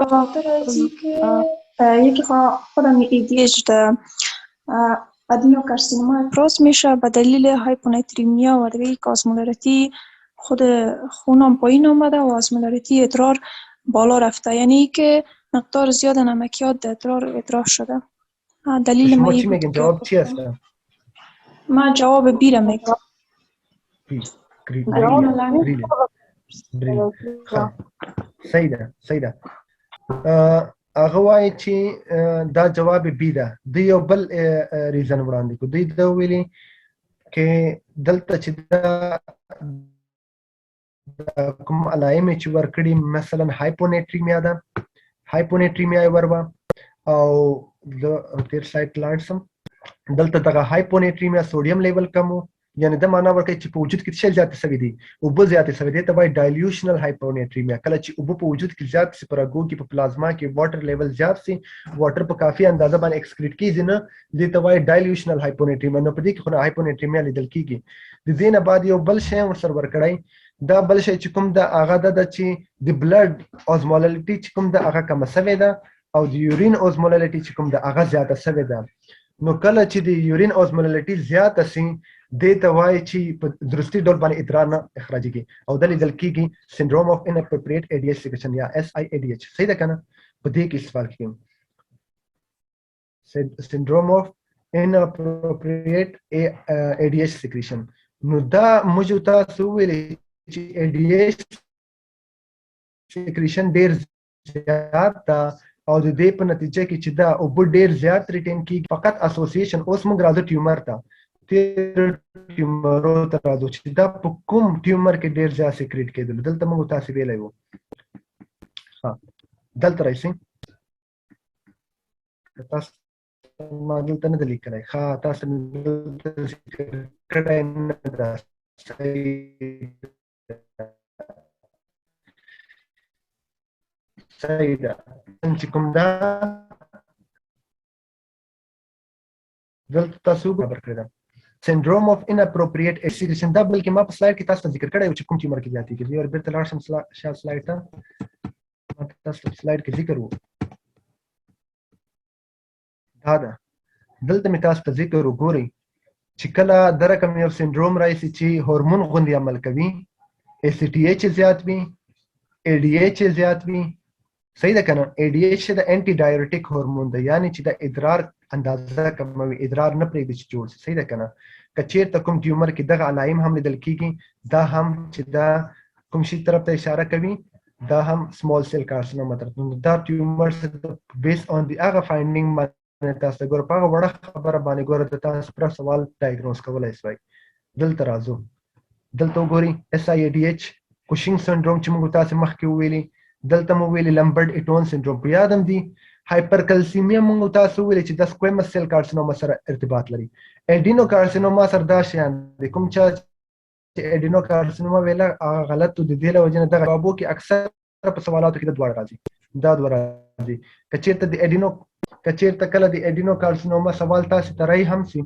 به خاطر از اینکه یکی خودم ADH ادینوکارسینوما افراز میشه به دلیل هایپوناتریمیا و دیگه که آسمولریتی خود خونم پایین آمده و آسمولریتی ادرار بالا رفته، یعنی که مقدار زیاد نمکیات در ادرار ادرار شده. دلیل شما ما چی میگین؟ جواب چی هست؟ ما جواب بی را میگم. صحیح ده. هغه وایي چې دا جواب بی ده. دوی یو بل ریزن وړاندې کړو. دوی دا ویلي کې دلته چې دا کوم علایمې چې ورکړي مثلا هایپونیټریمیا ده، هایپونیټریمیا یې وربه او د تیر سایت لاړ سم. دلته دغه هایپونیټریمیا سوډیم لیول کم و، یعنی دا معنا ورکوي چې په وجود کې څه زیاتې شوي دي، اوبه زیاتې شوي دي. ته وایي ډایلیوشنل هایپونیټریمیا. کله چې اوبه په وجود کې زیات شي، په رګو کې، په پلازما کې واټر لیول زیات شي، واټر په کافي اندازه باندې ایکسکریټ کیږي نه، دې ته وایي ډایلیوشنل هایپونیټریمیا. نو په دې کې خو هایپونیټریمیا لیدل کیږي. د دې نه بعد یو بل شی ورسره ورکړی. دا بل شی چې کوم ده هغه ده چې د بلډ اوزمولالیټي چې کوم ده هغه کمه شوې ده او د یورین اوزمولالیټي چې کوم ده هغه زیاته شوې ده. نو کله چې د یورین اوزمولالیټي زیاته شي دې ته وایي چې په درستي ډول باندې ادرار نه اخراجېږي او دا لیدل کېږي سنډروم اف اناپروپریټ ADH سیکریشن یا SIADH. صحیح ده که نه؟ په دې کې سوال کېږي. syndrome of inappropriate ADH secretion. نو دا موږ تاسو ویلي چې ADH secretion ډیر زیات دا او د دې په نتیجه کې چې دا اوبه ډیر زیات ریټین کیږي فقط اسوسییشن اوس موږ راځو ټیومر ته ټیومرو ته راځو چې دا په کوم ټیومر کې ډیر زیات سیکریټ کېدل دلته موږ تاسو ویلی وو ها دلته راشئ تاسو ما دلته نه دی لیکلی ښه تاسو دلته ذکر کړی نه ده صحیح ده چې کوم دا دلته تاسو خبر کړی ده syndrome of inappropriate secretion دا بلکې ما په سلاید کې تاسو ته ذکر کړی و چې کوم ټیومر کې زیاتېږي زه بیرته لاړ شم شا سلاید ته ما تاسو ته سلاید کې ذکر و دا ده دلته مې تاسو ته ذکر وګورئ چې کله د رقم یو سنډروم راشي چې هورمون غوندې عمل کوي ACTH زیات وي ADH زیات وي صحیح ده که نه ADH د انټي ډایورټیک هورمون ده یعنی چې د ادرار اندازه کموي ادرار نه پرېږدي چې جوړ شي صحیح ده که نه که چېرته کوم ټیومر کې دغه علایم هم لیدل کېږي دا هم چې دا کوم شي طرف ته اشاره کوي دا هم سمال سیل کارسینوما طرف دا ټیومرز بیس آن دی هغه فایندینګ تاسو ته ګوره په هغه وړه خبره باندې ګوره د تاسو پر سوال ډایګنوز کولی شوی دلته راځو دلته وګورئ SIADH کوشینګ سنډروم چې موږ تاسو مخکې وویلي دلته مو ویلي لمبرډ ایټون سنډروم په یاد هم دي هایپرکلسیمیا موږ تاسو ویلي چې د سکویمس سیل کارسینوما سره ارتباط لري اډینو کارسینوما سره دا شیان دي کوم چا چې اډینو کارسینوما ویله هغه غلط و د دې له وجې نه دغه جوابو کې اکثر په سوالاتو کې د دواړه راځي دا دوه راځي که چېرته د اډینو که چېرته کله د اډینو کارسینوما سوال تاسو ته رای هم سي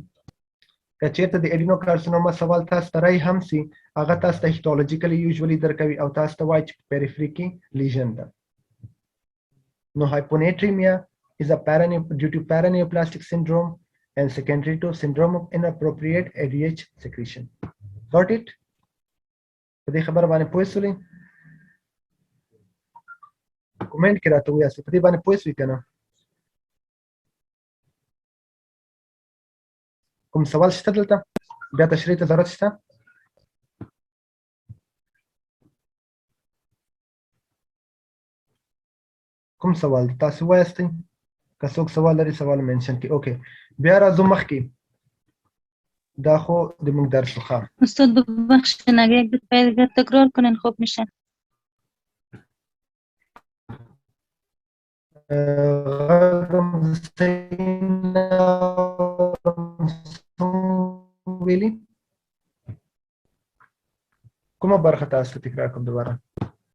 که چېرته د اډینو کارسینوما سوال تاسو ته رای هم سي هغه تاسو ته هیسټولوجیکلی یوزولي درکوي او تاسو ته وایي چې پیریفري کې لیژن ده نو hyponatremia is a due to paraneoplastic syndrome and secondary to syndrome of inappropriate ADH secretion. Got it? په دې خبره باندې پوه شولې کومنټ کې راته وایاست په دې باندې پوه شوي که نه کوم سوال شته دلته بیا تشریح ته ضرورت شته کوم سوال تاسو وایاستئ که څوک سوال لري سوال منشن کړي اوکې بیا راځو مخکې دا خو د موږ درس و ښه استاد ببخشید اگر یک دفعه تکرار کنین خوب میشه ویلي کومه برخه تاسو ته تکرار کوم دوباره